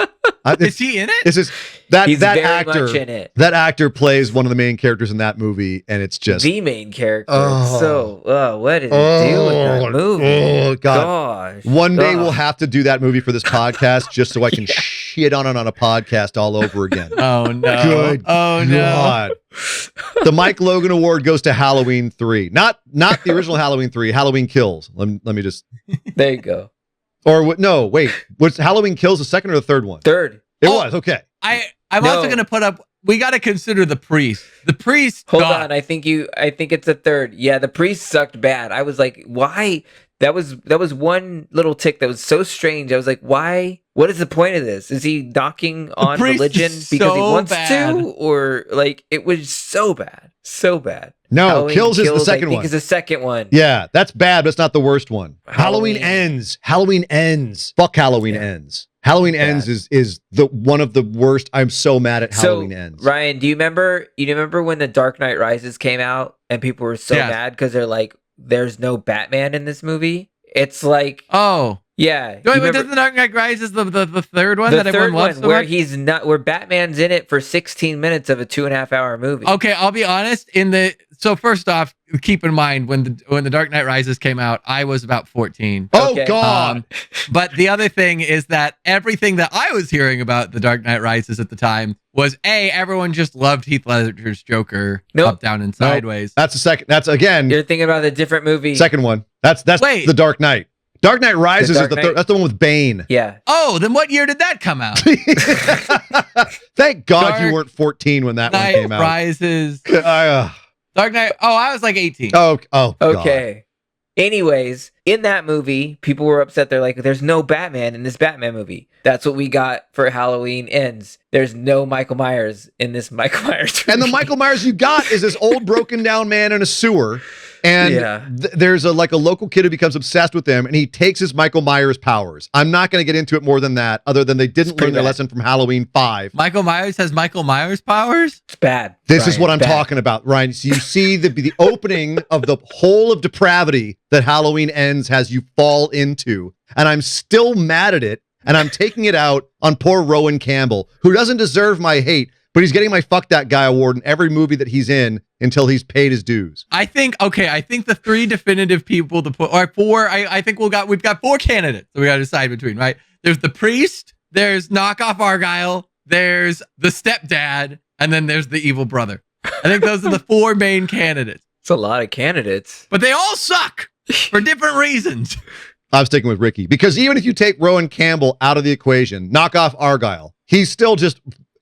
Is he in it? He's that very actor. Much in it. That actor plays one of the main characters in that movie, and it's just the main character. What did he do with that movie? Oh gosh. One day we'll have to do that movie for this podcast, just so I can shit on it on a podcast all over again. Oh no! Good God. The Mike Logan Award goes to Halloween 3, not the original Halloween 3. Halloween Kills. Let me just. There you go. Or no, wait. Was Halloween Kills the second or the third one? Third. It was, okay. I'm also going to put up, we got to consider the priest. The priest. Hold on, I think it's a third. Yeah, the priest sucked bad. I was like, why? That was one little tick that was so strange. I was like, why? What is the point of this? Is he knocking on religion because he wants to? Or it was so bad. So bad. No, Halloween Kills is the second one. I think is the second one. Yeah, that's bad, but it's not the worst one. Halloween Ends. Halloween Ends. Fuck Halloween Ends. Halloween Ends is the one of the worst. I'm so mad at Halloween Ends. Ryan, do you remember when The Dark Knight Rises came out and people were so mad because they're like, there's no Batman in this movie? It's like, oh. Yeah. Wait, doesn't The Dark Knight Rises the third one that everyone loves so where much? he's not, where Batman's in it for 16 minutes of a 2.5 hour movie. Okay, I'll be honest. So first off, keep in mind when the Dark Knight Rises came out, I was about 14. Oh God! But the other thing is that everything that I was hearing about The Dark Knight Rises at the time was everyone just loved Heath Ledger's Joker, up, down, and sideways. That's the second. That's again. You're thinking about a different movie. Second one. That's The Dark Knight. Dark Knight Rises is the third. That's the one with Bane. Yeah. Oh, then what year did that come out? Thank God you weren't 14 when that one came out. Rises. Dark Knight. Oh, I was like 18. Oh. Okay. God. Anyways, in that movie, people were upset. They're like, there's no Batman in this Batman movie. That's what we got for Halloween Ends. There's no Michael Myers in this Michael Myers movie. And the Michael Myers you got is this old broken down man in a sewer. And there's a local kid who becomes obsessed with him, and he takes his Michael Myers powers. I'm not going to get into it more than that, other than they didn't learn their lesson from Halloween 5. Michael Myers has Michael Myers powers? It's bad. This is what I'm talking about, Ryan. So you see the opening of the hole of depravity that Halloween Ends has you fall into, and I'm still mad at it And I'm taking it out on poor Rowan Campbell, who doesn't deserve my hate, but he's getting my Fuck That Guy award in every movie that he's in until he's paid his dues. I think the three definitive people to put, or four, I think we've got four candidates that we got to decide between, right? There's the priest, there's Knockoff Argyle, there's the stepdad, and then there's the evil brother. I think those are the four main candidates. It's a lot of candidates. But they all suck for different reasons. I'm sticking with Ricky, because even if you take Rowan Campbell out of the equation, knock off Argyle, he's still just,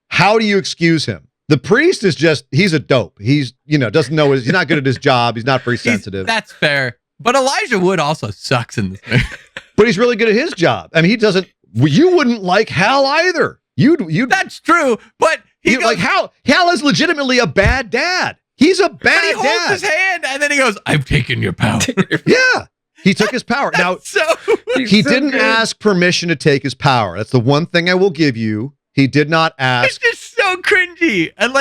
how do you excuse him? The priest is just, he's a dope. He's, doesn't know, he's not good at his job. He's not very sensitive. That's fair. But Elijah Wood also sucks in this movie. But he's really good at his job. I mean, he doesn't, you wouldn't like Hal either. You. That's true, but he goes, like Hal is legitimately a bad dad. He's a bad but he holds dad. his hand and then he goes, "I've taken your power." Yeah. He took his power. Now, he didn't ask permission to take his power. That's the one thing I will give you. He did not ask. It's just so cringy and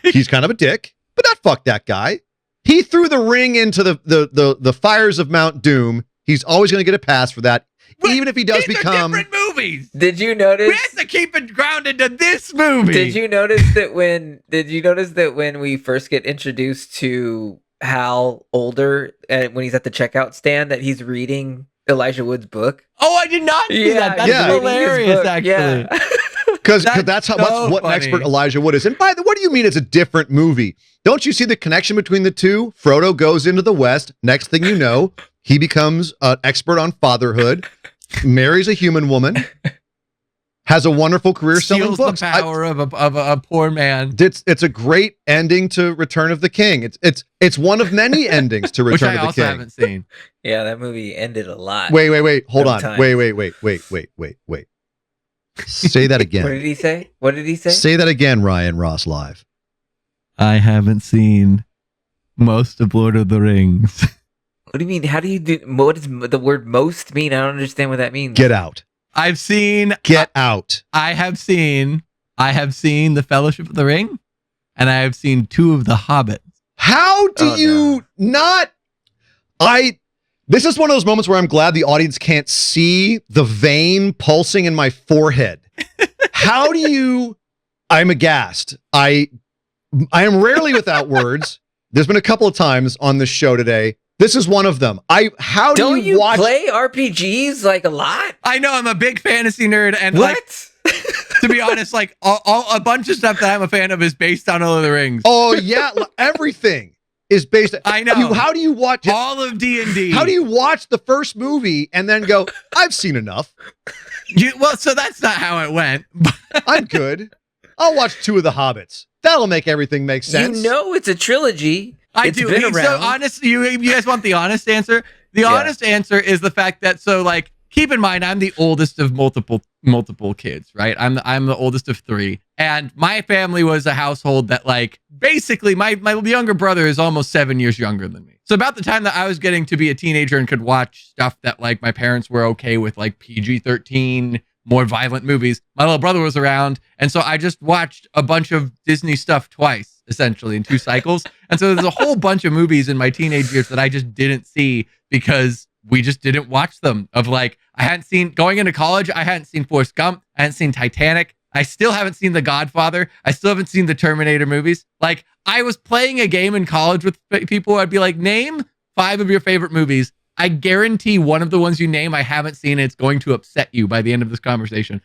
He's kind of a dick, but not fuck that guy. He threw the ring into the fires of Mount Doom. He's always going to get a pass for that, even if he does become. Are different movies. Did you notice? We have to keep it grounded to this movie. Did you notice that when we first get introduced to Hal older, when he's at the checkout stand, that he's reading Elijah Wood's book? Oh, I did not see that. That's hilarious, actually. Yeah. Because that's what an expert Elijah Wood is. And by the way, what do you mean it's a different movie? Don't you see the connection between the two? Frodo goes into the West. Next thing you know, he becomes an expert on fatherhood, marries a human woman, has a wonderful career selling books. The power of a poor man. It's a great ending to Return of the King. It's one of many endings to Return of the King. Which I also haven't seen. Yeah, that movie ended a lot. Wait. Hold on. Wait. Say that again. What did he say? Say that again, RyanRossLIVE. I haven't seen most of Lord of the Rings. What do you mean? How do you do? What does the word "most" mean? I don't understand what that means. Get out. I've seen. Get out. I have seen The Fellowship of the Ring, and I have seen 2 of The Hobbits. How do you not? This is one of those moments where I'm glad the audience can't see the vein pulsing in my forehead. How do you? I'm aghast. I am rarely without words. There's been a couple of times on this show today. This is one of them. Don't you watch? Play RPGs a lot? I know, I'm a big fantasy nerd, and what? To be honest, a bunch of stuff that I'm a fan of is based on Lord of the Rings. Oh yeah, everything is based. I know. How do you watch all of D&D? How do you watch the first movie and then go, "I've seen enough"? So that's not how it went. I'm good. I'll watch 2 of the Hobbits. That'll make everything make sense. It's a trilogy. It's do. Been around. So honestly, you guys want the honest answer? The honest answer is the fact that keep in mind, I'm the oldest of multiple kids, right? I'm the oldest of 3, and my family was a household that basically my younger brother is almost 7 years younger than me. So about the time that I was getting to be a teenager and could watch stuff that my parents were okay with, PG-13, more violent movies, my little brother was around, and so I just watched a bunch of Disney stuff twice, essentially in 2 cycles. And so there's a whole bunch of movies in my teenage years that I just didn't see because we just didn't watch them. I hadn't seen, going into college, I hadn't seen Forrest Gump, I hadn't seen Titanic, I still haven't seen The Godfather, I still haven't seen the Terminator movies. I was playing a game in college with people, I'd be like, name 5 of your favorite movies. I guarantee one of the ones you name I haven't seen, and it's going to upset you by the end of this conversation.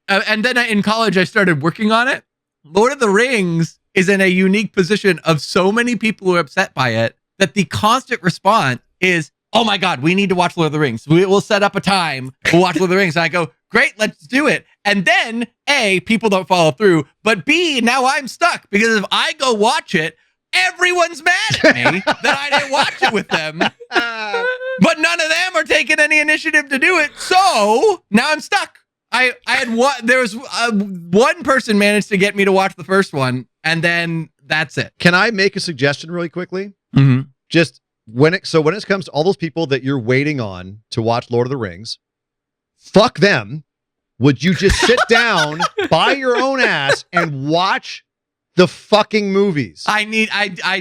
And then in college, I started working on it. Lord of the Rings is in a unique position of so many people who are upset by it that the constant response is, "Oh my God, we need to watch Lord of the Rings. We'll set up a time. We'll watch Lord of the Rings." And I go, "Great, let's do it." And then A, people don't follow through, but B, now I'm stuck because if I go watch it, everyone's mad at me that I didn't watch it with them. But none of them are taking any initiative to do it. So now I'm stuck. There was one person managed to get me to watch the first one, and then that's it. Can I make a suggestion really quickly? Mm-hmm. Just when it comes to all those people that you're waiting on to watch Lord of the Rings, fuck them. Would you just sit down by your own ass and watch the fucking movies? I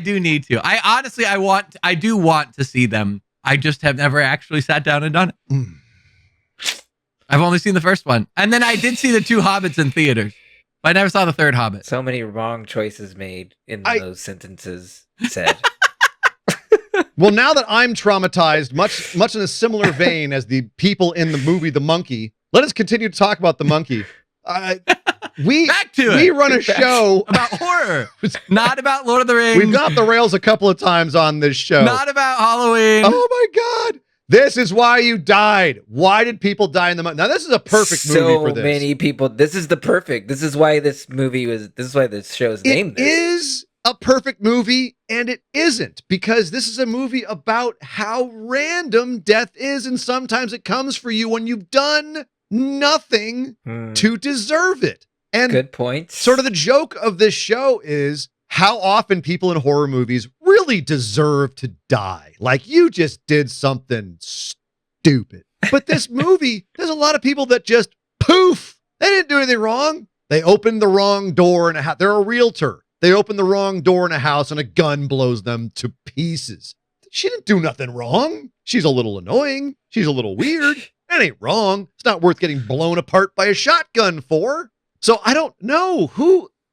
do need to. I do want to see them. I just have never actually sat down and done it. I've only seen the first one. And then I did see the 2 Hobbits in theaters. But I never saw the 3rd Hobbit. So many wrong choices made in those sentences said. Well, now that I'm traumatized, much in a similar vein as the people in the movie The Monkey, let us continue to talk about The Monkey. We run a show about horror, not about Lord of the Rings. We've got the rails a couple of times on this show. Not about Halloween. Oh my God. This is why you died. Why did people die in the Monkey? Now, this is a perfect movie for this. So many people. This is why this show is named this. It is a perfect movie, and it isn't, because this is a movie about how random death is, and sometimes it comes for you when you've done nothing to deserve it. And good point. Sort of the joke of this show is how often people in horror movies really deserve to die. Like, you just did something stupid. But this movie, there's a lot of people that just poof. They didn't do anything wrong. They opened the wrong door in a house. They're a realtor. They opened the wrong door in a house and a gun blows them to pieces. She didn't do nothing wrong. She's a little annoying. She's a little weird. That ain't wrong. It's not worth getting blown apart by a shotgun for. So I don't know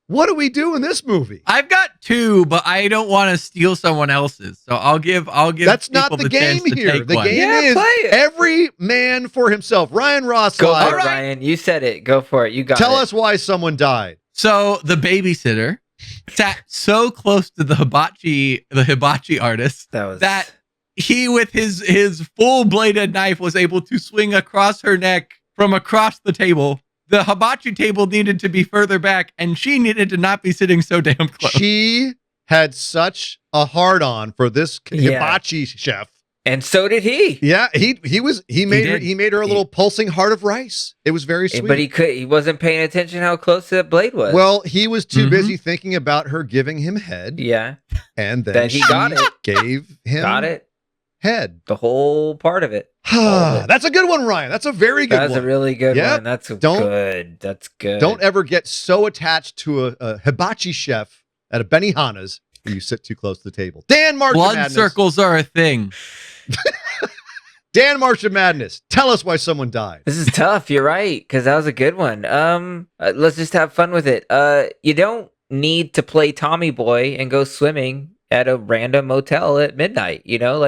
what do we do in this movie? I've got 2, but I don't want to steal someone else's. So I'll give That's not the game here. The game is every man for himself. RyanRossLIVE. Go for it, Ryan. You said it. Go for it. You got it. Tell us why someone died. So the babysitter sat so close to the hibachi artist that he, with his full bladed knife, was able to swing across her neck from across the table. The hibachi table needed to be further back, and she needed to not be sitting so damn close. She had such a hard-on for this hibachi chef. And so did he. Yeah, he made her a little pulsing heart of rice. It was very sweet. But he wasn't paying attention how close that blade was. Well, he was too busy thinking about her giving him head. Yeah. And then he got it. Gave him head. The whole part of it. That's a good one, Ryan. That's a very good one. That's a really good one. That's good. That's good. Don't ever get so attached to a hibachi chef at a Benihana's that you sit too close to the table. Dan Marcha Blood Madness. circles are a thing. Dan Marcha Madness. Tell us why someone died. This is tough. You're right, because that was a good one. Let's just have fun with it. You don't need to play Tommy Boy and go swimming at a random motel at midnight. You don't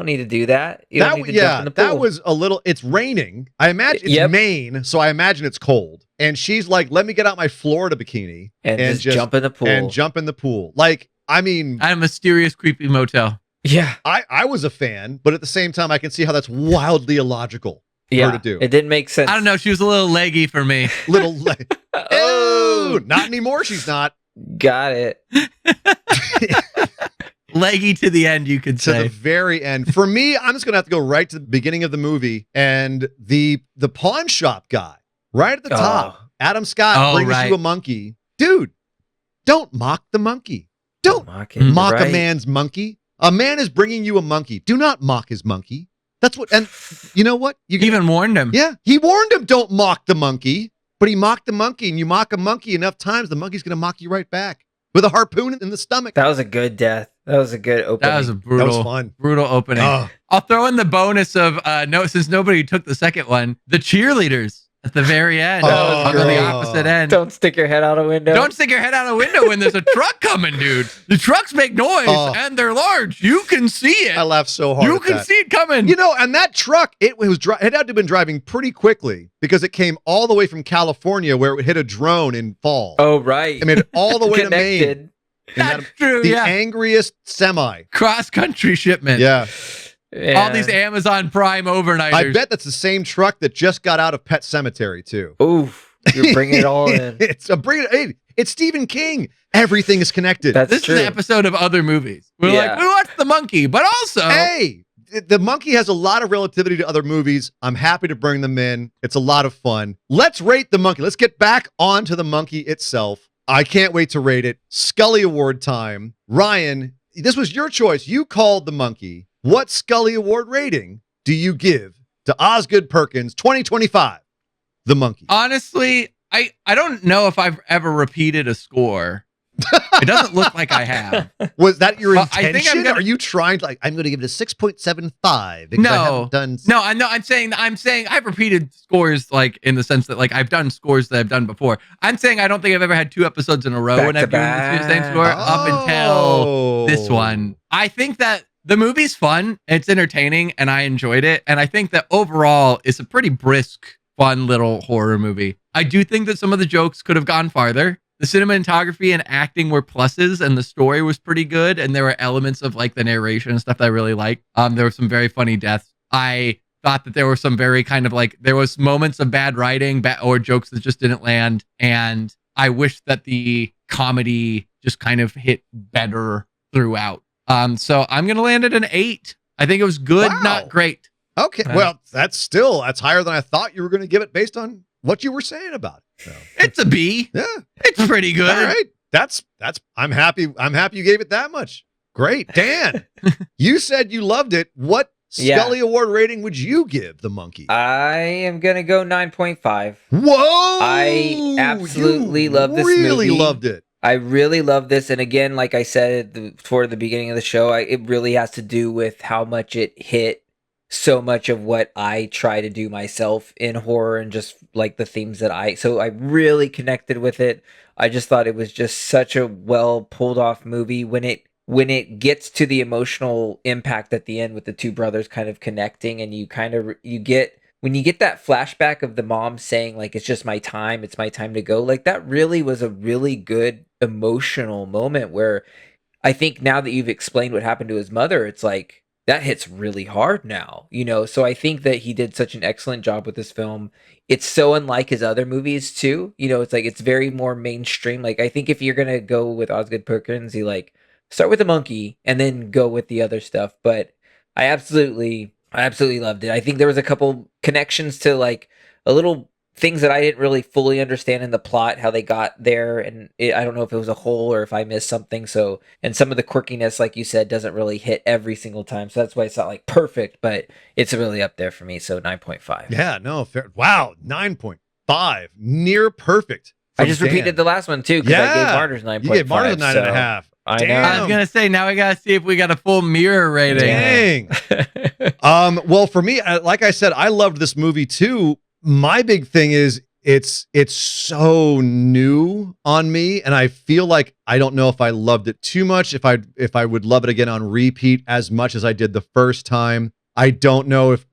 need to do that. You don't need to jump in the pool. That was a little. It's raining. I imagine it's Maine, so I imagine it's cold. And she's like, "Let me get out my Florida bikini and just jump in the pool." And jump in the pool. Like, I mean, at a mysterious, creepy motel. Yeah, I was a fan, but at the same time, I can see how that's wildly illogical for her to do. It didn't make sense. I don't know. She was a little leggy for me. Little leg. Oh, not anymore. She's not. Got it. Leggy to the end, you could say. To the very end. For me, I'm just going to have to go right to the beginning of the movie and the pawn shop guy. Right at the top. Adam Scott brings you a monkey. Dude, don't mock the monkey. Don't mock a man's monkey. A man is bringing you a monkey. Do not mock his monkey. That's what, and you know what? You even warned him. Yeah, he warned him, don't mock the monkey. But he mocked the monkey, and you mock a monkey enough times, the monkey's going to mock you right back with a harpoon in the stomach. That was a good death. That was a good opening. That was a brutal, that was fun. Brutal opening. I'll throw in the bonus of, since nobody took the second one, the cheerleaders at the very end. On the opposite end. Don't stick your head out a window. Don't stick your head out a window when there's a truck coming, dude. The trucks make noise and they're large. You can see it. I laughed so hard. You can see it coming. You know, and that truck, it had to have been driving pretty quickly because it came all the way from California where it hit a drone in fall. Oh, right. I mean, all the way to Maine. That's true. The angriest semi. Cross country shipment. Yeah. All these Amazon Prime overnighters. I bet that's the same truck that just got out of Pet Cemetery too. Oof. You're bringing it all in. It's Stephen King. Everything is connected. This is an episode of other movies. We're like, we watched The Monkey, but also... Hey, The Monkey has a lot of relativity to other movies. I'm happy to bring them in. It's a lot of fun. Let's rate The Monkey. Let's get back onto The Monkey itself. I can't wait to rate it. Scully Award time. Ryan, this was your choice. You called The Monkey. What Scully Award rating do you give to Osgood Perkins 2025, The Monkey? Honestly, I don't know if I've ever repeated a score It doesn't look like I have. Was that your Well, I intention? think I'm gonna- Are you trying to I'm going to give it a 6.75 because I No. haven't done. I'm saying I've repeated scores like in the sense that like I've done scores that I've done before. I'm saying I don't think I've ever had 2 episodes in a row Back and to I've given the same score up until Oh. this one. I think that the movie's fun, it's entertaining, and I enjoyed it. And I think that overall it's a pretty brisk, fun little horror movie. I do think that some of the jokes could have gone farther. The cinematography and acting were pluses, and the story was pretty good. And there were elements of like the narration and stuff that I really liked. There were some very funny deaths. I thought that there were some very kind of like, there was moments of bad writing or jokes that just didn't land. And I wish that the comedy just kind of hit better throughout. So I'm going to land at an 8. I think it was good, Wow. not great. Okay, well, that's higher than I thought you were going to give it based on what you were saying about it. So, It's a B. yeah, It's pretty good. all right. That's. I'm happy. I'm happy you gave it that much. Great, Dan. You said you loved it. What Yeah. Scully Award rating would you give The Monkey? I am gonna go 9.5. Whoa! I absolutely You love this Really movie. loved it. I really love this, and again, like I said toward the beginning of the show, it really has to do with how much it hit so much of what I try to do myself in horror and just like the themes that so I really connected with it. I just thought it was just such a well pulled off movie when it gets to the emotional impact at the end with the two brothers kind of connecting, and you get when you get that flashback of the mom saying like, it's just my time, it's my time to go. Like that really was a really good emotional moment where I think now that you've explained what happened to his mother, it's like, that hits really hard now, So I think that he did such an excellent job with this film. It's so unlike his other movies too. It's like, it's very more mainstream. Like, I think if you're going to go with Osgood Perkins, you like start with The Monkey and then go with the other stuff. But I absolutely loved it. I think there was a couple connections to like a little things that I didn't really fully understand in the plot, how they got there. And I don't know if it was a hole or if I missed something. So, and some of the quirkiness, like you said, doesn't really hit every single time. So that's why it's not like perfect, but it's really up there for me. So 9.5. Yeah, no, fair. Wow, 9.5, near perfect. I just repeated the last one too, because I gave Martyrs 9.5. You gave Martyrs 9.5. I Damn. know. I was gonna say now we gotta see if we got a full mirror rating. Dang. Well, for me, like I said, I loved this movie too. My big thing is it's so new on me, and I feel like I don't know if I loved it too much. If I would love it again on repeat as much as I did the first time. I don't know if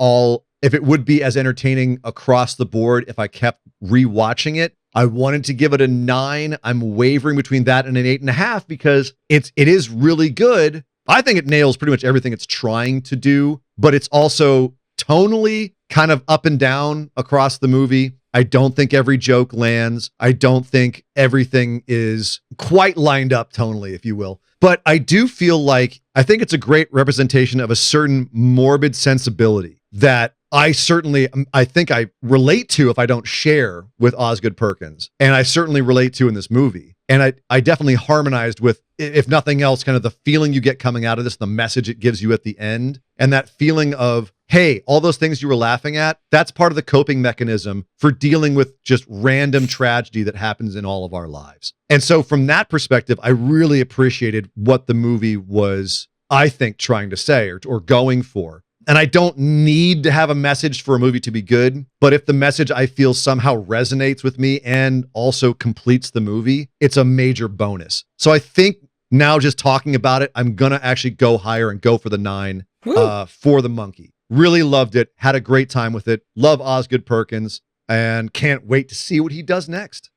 it would be as entertaining across the board if I kept rewatching it. I wanted to give it a 9. I'm wavering between that and an 8.5 because it is really good. I think it nails pretty much everything it's trying to do, but it's also tonally kind of up and down across the movie. I don't think every joke lands. I don't think everything is quite lined up tonally, if you will. But I do feel like I think it's a great representation of a certain morbid sensibility that I think I relate to if I don't share with Osgood Perkins. And I certainly relate to in this movie. And I definitely harmonized with, if nothing else, kind of the feeling you get coming out of this, the message it gives you at the end, and that feeling of, hey, all those things you were laughing at, that's part of the coping mechanism for dealing with just random tragedy that happens in all of our lives. And so from that perspective, I really appreciated what the movie was, I think, trying to say or going for. And I don't need to have a message for a movie to be good, but if the message I feel somehow resonates with me and also completes the movie, it's a major bonus. So I think now just talking about it, I'm going to actually go higher and go for the 9 for The Monkey. Really loved it. Had a great time with it. Love Osgood Perkins and can't wait to see what he does next.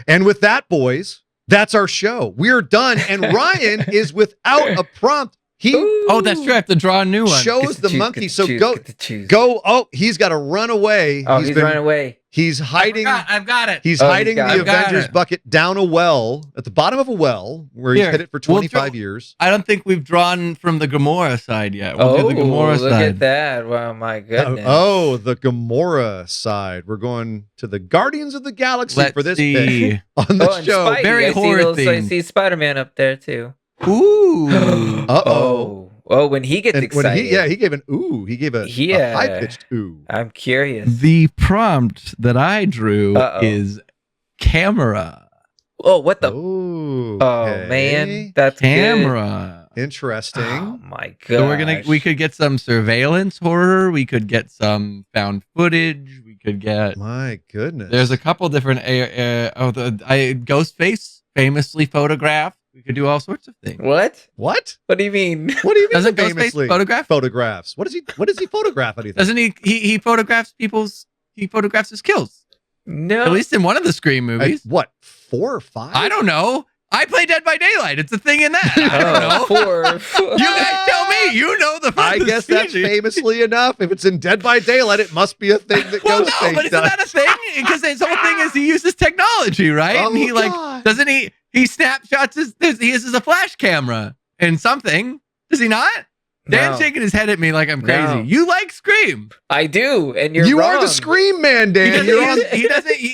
And with that, boys, that's our show. We're done. And Ryan is without a prompt. Oh, that's true. I have to draw a new one. Shows the monkey. So go. Oh, he's got to run away. Oh, he's running away. He's hiding. I've got it. He's hiding the Avengers bucket down a well, at the bottom of a well, where he's hid it for 25 years. I don't think we've drawn from the Gamora side yet. We'll do the Gamora look side. at that. Wow, my goodness. The Gamora side. We're going to the Guardians of the Galaxy for this pick on the show. Spidey. Very horror I see Spider-Man up there, too. Ooh. Uh-oh. Oh, when he gets excited. He gave an ooh. He gave a high-pitched ooh. I'm curious. The prompt that I drew is camera. Oh, what the? Oh, Oh man, that's good. Camera. Interesting. Oh my god. So we could get some surveillance horror. We could get some found footage. We could get. My goodness. There's a couple different. Ghostface famously photographed. We could do all sorts of things. What? What? What do you mean? What do you mean? Doesn't famously Ghostface photograph? Photographs. What does he photograph? Anything? Doesn't he? He photographs people's. He photographs his kills. No. At least in one of the Scream movies. What? 4 or 5? I don't know. I play Dead by Daylight. It's a thing in that. I don't know. Four. You guys tell me. You know the. I guess that's species. famously enough. If it's in Dead by Daylight, it must be a thing that Well, Ghostface no, but isn't does. that a thing? Because his whole thing is he uses technology, right? Oh, and he God. doesn't he? He snapshots he uses a flash camera and something. Does he not? Dan's No. shaking his head at me like I'm crazy. No. You like Scream? I do, and you're You wrong. are the Scream Man, He Dan. doesn't, You're on.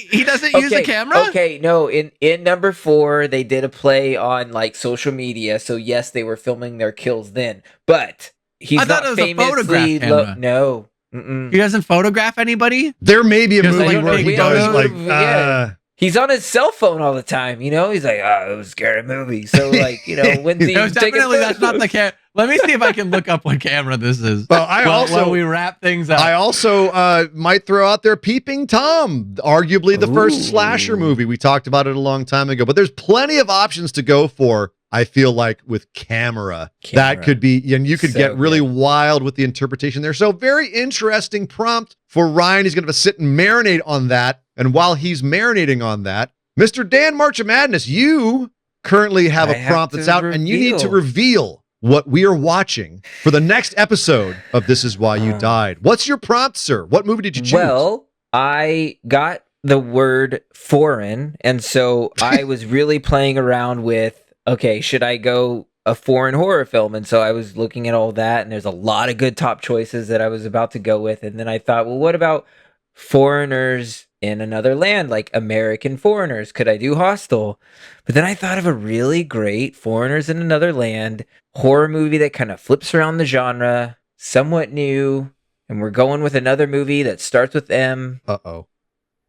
he doesn't use a camera. Okay, no. In number 4, they did a play on like social media. So yes, they were filming their kills then, but he's I thought not it was a famously photograph camera. no. Mm-mm. He doesn't photograph anybody. There may be a Just movie like where he big does photos. like. Yeah. He's on his cell phone all the time, you know. He's like, "Oh, it was a scary movie." So, like, you know, when's he No, taking definitely that's not photos? the camera. Let me see if I can look up what camera this is. Well, while we wrap things up. I also might throw out there Peeping Tom, arguably the first Ooh. slasher movie. We talked about it a long time ago, but there's plenty of options to go for. I feel like with camera. That could be, and you could So get really good. wild with the interpretation there. So very interesting prompt for Ryan. He's going to sit and marinate on that. And while he's marinating on that, Mr. Dan Marcha Madness, you currently have I a prompt have that's to out, and you need to reveal. reveal what we are watching for the next episode of This Is Why You Died. What's your prompt, sir? What movie did you choose? Well, I got the word foreign, and so I was really playing around with, okay, should I go a foreign horror film? And so I was looking at all that, and there's a lot of good top choices that I was about to go with. And then I thought, well, what about foreigners in another land, like American foreigners? Could I do Hostel? But then I thought of a really great foreigners in another land horror movie that kind of flips around the genre, somewhat new. And we're going with another movie that starts with M. Uh-oh.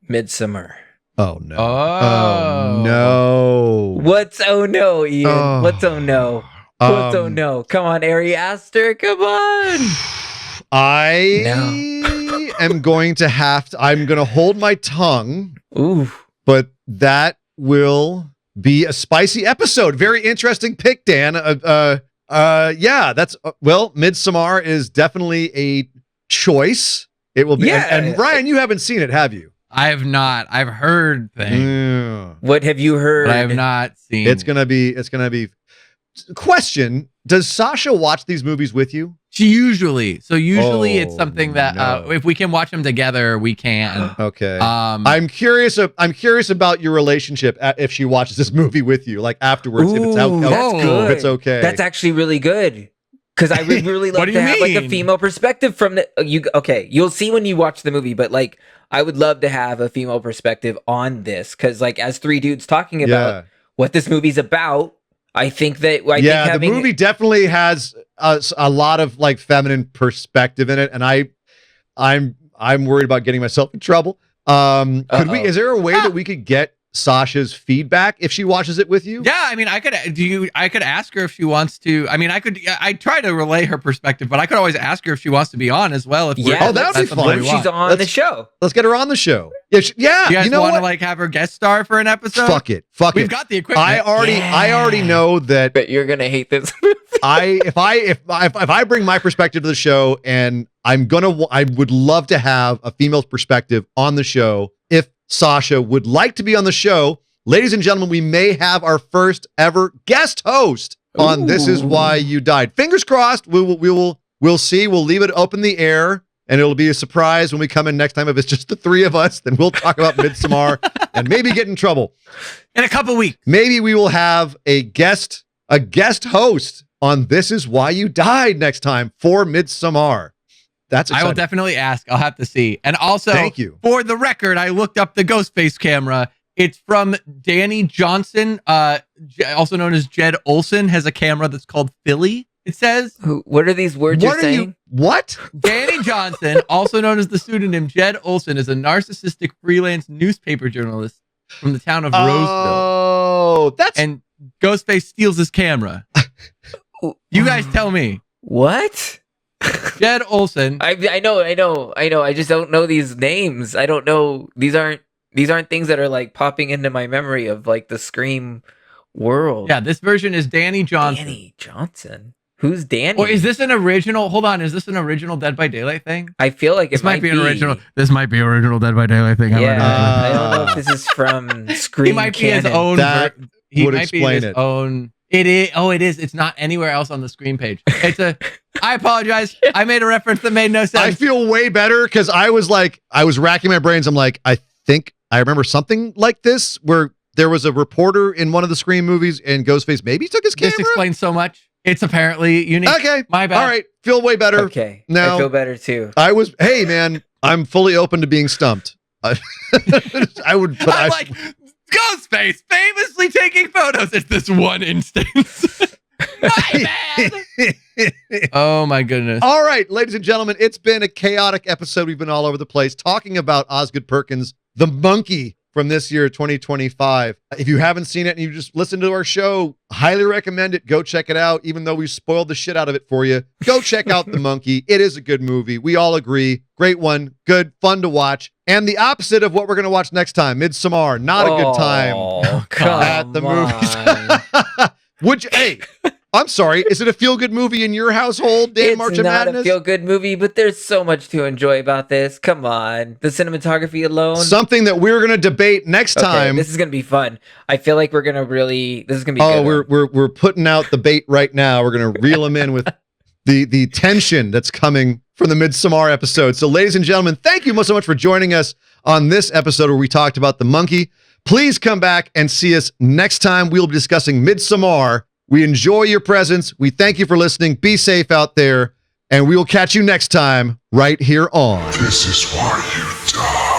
Midsummer. Oh, no. Oh. No. What's oh no, Ian? Oh. What's oh no? What's oh no? Come on, Ari Aster, come on. I am going to I'm going to hold my tongue, Ooh. but that will be a spicy episode. Very interesting pick, Dan. Yeah, that's, Midsommar is definitely a choice. It will be, Yeah. and Ryan, you haven't seen it, have you? I have not. I've heard things, Yeah. What have you heard? but I have not seen. It's gonna be. Question: does Sasha watch these movies with you? Usually it's Oh, something that no. if we can watch them together, we can. Okay. I'm curious about your relationship if she watches this movie with you, like afterwards. if it's Ooh, that's Oh. good. if it's okay. That's actually really good. Because I would really What love do to you have like a mean? female perspective from the you. Okay, you'll see when you watch the movie, but like I would love to have a female perspective on this because like as 3 dudes talking about what this movie's about, I think that I think the having movie definitely has a lot of like feminine perspective in it, and I'm worried about getting myself in trouble. Could we? Uh-oh. Is there a way that we could get Sasha's feedback if she watches it with you? Yeah, I mean, I could ask her if she wants to. I mean, I try to relay her perspective, but I could always ask her if she wants to be on as well. If we're- Yeah, Oh, that would be that's something fun. we she's want. on the show. Let's get her on the show. Yeah, You guys you know want to what? like have her guest star for an episode? Fuck it. We've got the equipment. I already know that But you're gonna hate this movie. if I bring my perspective to the show, and I would love to have a female perspective on the show. If Sasha would like to be on the show, ladies and gentlemen, we may have our first ever guest host on This Is Why You Died. Fingers crossed. We'll see. We'll leave it up in the air, and it'll be a surprise when we come in next time. If it's just the 3 of us, then we'll talk about Midsommar and maybe get in trouble. in a couple weeks. Maybe we will have a guest host on This Is Why You Died next time for Midsommar. That's I exciting. will definitely ask. I'll have to see. And also, Thank you. For the record, I looked up the Ghostface camera. It's from Danny Johnson, also known as Jed Olson, has a camera that's called Philly. It says What are these words you're saying? What? Danny Johnson, also known as the pseudonym Jed Olson, is a narcissistic freelance newspaper journalist from the town of Roseville. Oh, that's and Ghostface steals his camera. You guys tell me. What? Jed Olsen. I know. I just don't know these names. I don't know. These aren't things that are like popping into my memory of like the Scream world. Yeah, this version is Danny Johnson. Danny Johnson. Who's Danny? Or is this an original? Hold on, is this an original Dead by Daylight thing? I feel like This might be an original. This might be original Dead by Daylight thing. Yeah, I don't know if this is from Scream. He might be his canon. own. That He would might be explain his it. own. It is. Oh, it is. It's not anywhere else on the Scream page. It's a. I apologize. I made a reference that made no sense. I feel way better because I was racking my brains. I'm like, I think I remember something like this where there was a reporter in one of the Scream movies and Ghostface maybe took his camera. This explains so much. It's apparently unique. Okay. My bad. All right. Feel way better. Okay. Now, I feel better too. hey man, I'm fully open to being stumped. I would, but I'm like, Ghostface famously taking photos. It's this one instance. My bad. Oh my goodness. All right, ladies and gentlemen, it's been a chaotic episode. We've been all over the place talking about Osgood Perkins, the monkey from this year, 2025. If you haven't seen it and you just listened to our show, highly recommend it. Go check it out. Even though we spoiled the shit out of it for you, go check out The Monkey. It is a good movie. We all agree. Great one. Good. Fun to watch. And the opposite of what we're going to watch next time, Midsommar. Not a good time at the movies. Would you, hey, I'm sorry. Is it a feel-good movie in your household, Dan Marcha It's not Madness? a feel-good movie, but there's so much to enjoy about this. Come on. The cinematography alone. Something that we're going to debate next time. This is going to be fun. I feel like we're going to really, this is going to be good. We're putting out the bait right now. We're going to reel them in with the tension that's coming from the Midsommar episode. So ladies and gentlemen, thank you so much for joining us on this episode where we talked about The Monkey. Please come back and see us next time. We'll be discussing Midsommar. We enjoy your presence. We thank you for listening. Be safe out there, and we will catch you next time right here on This is why you die.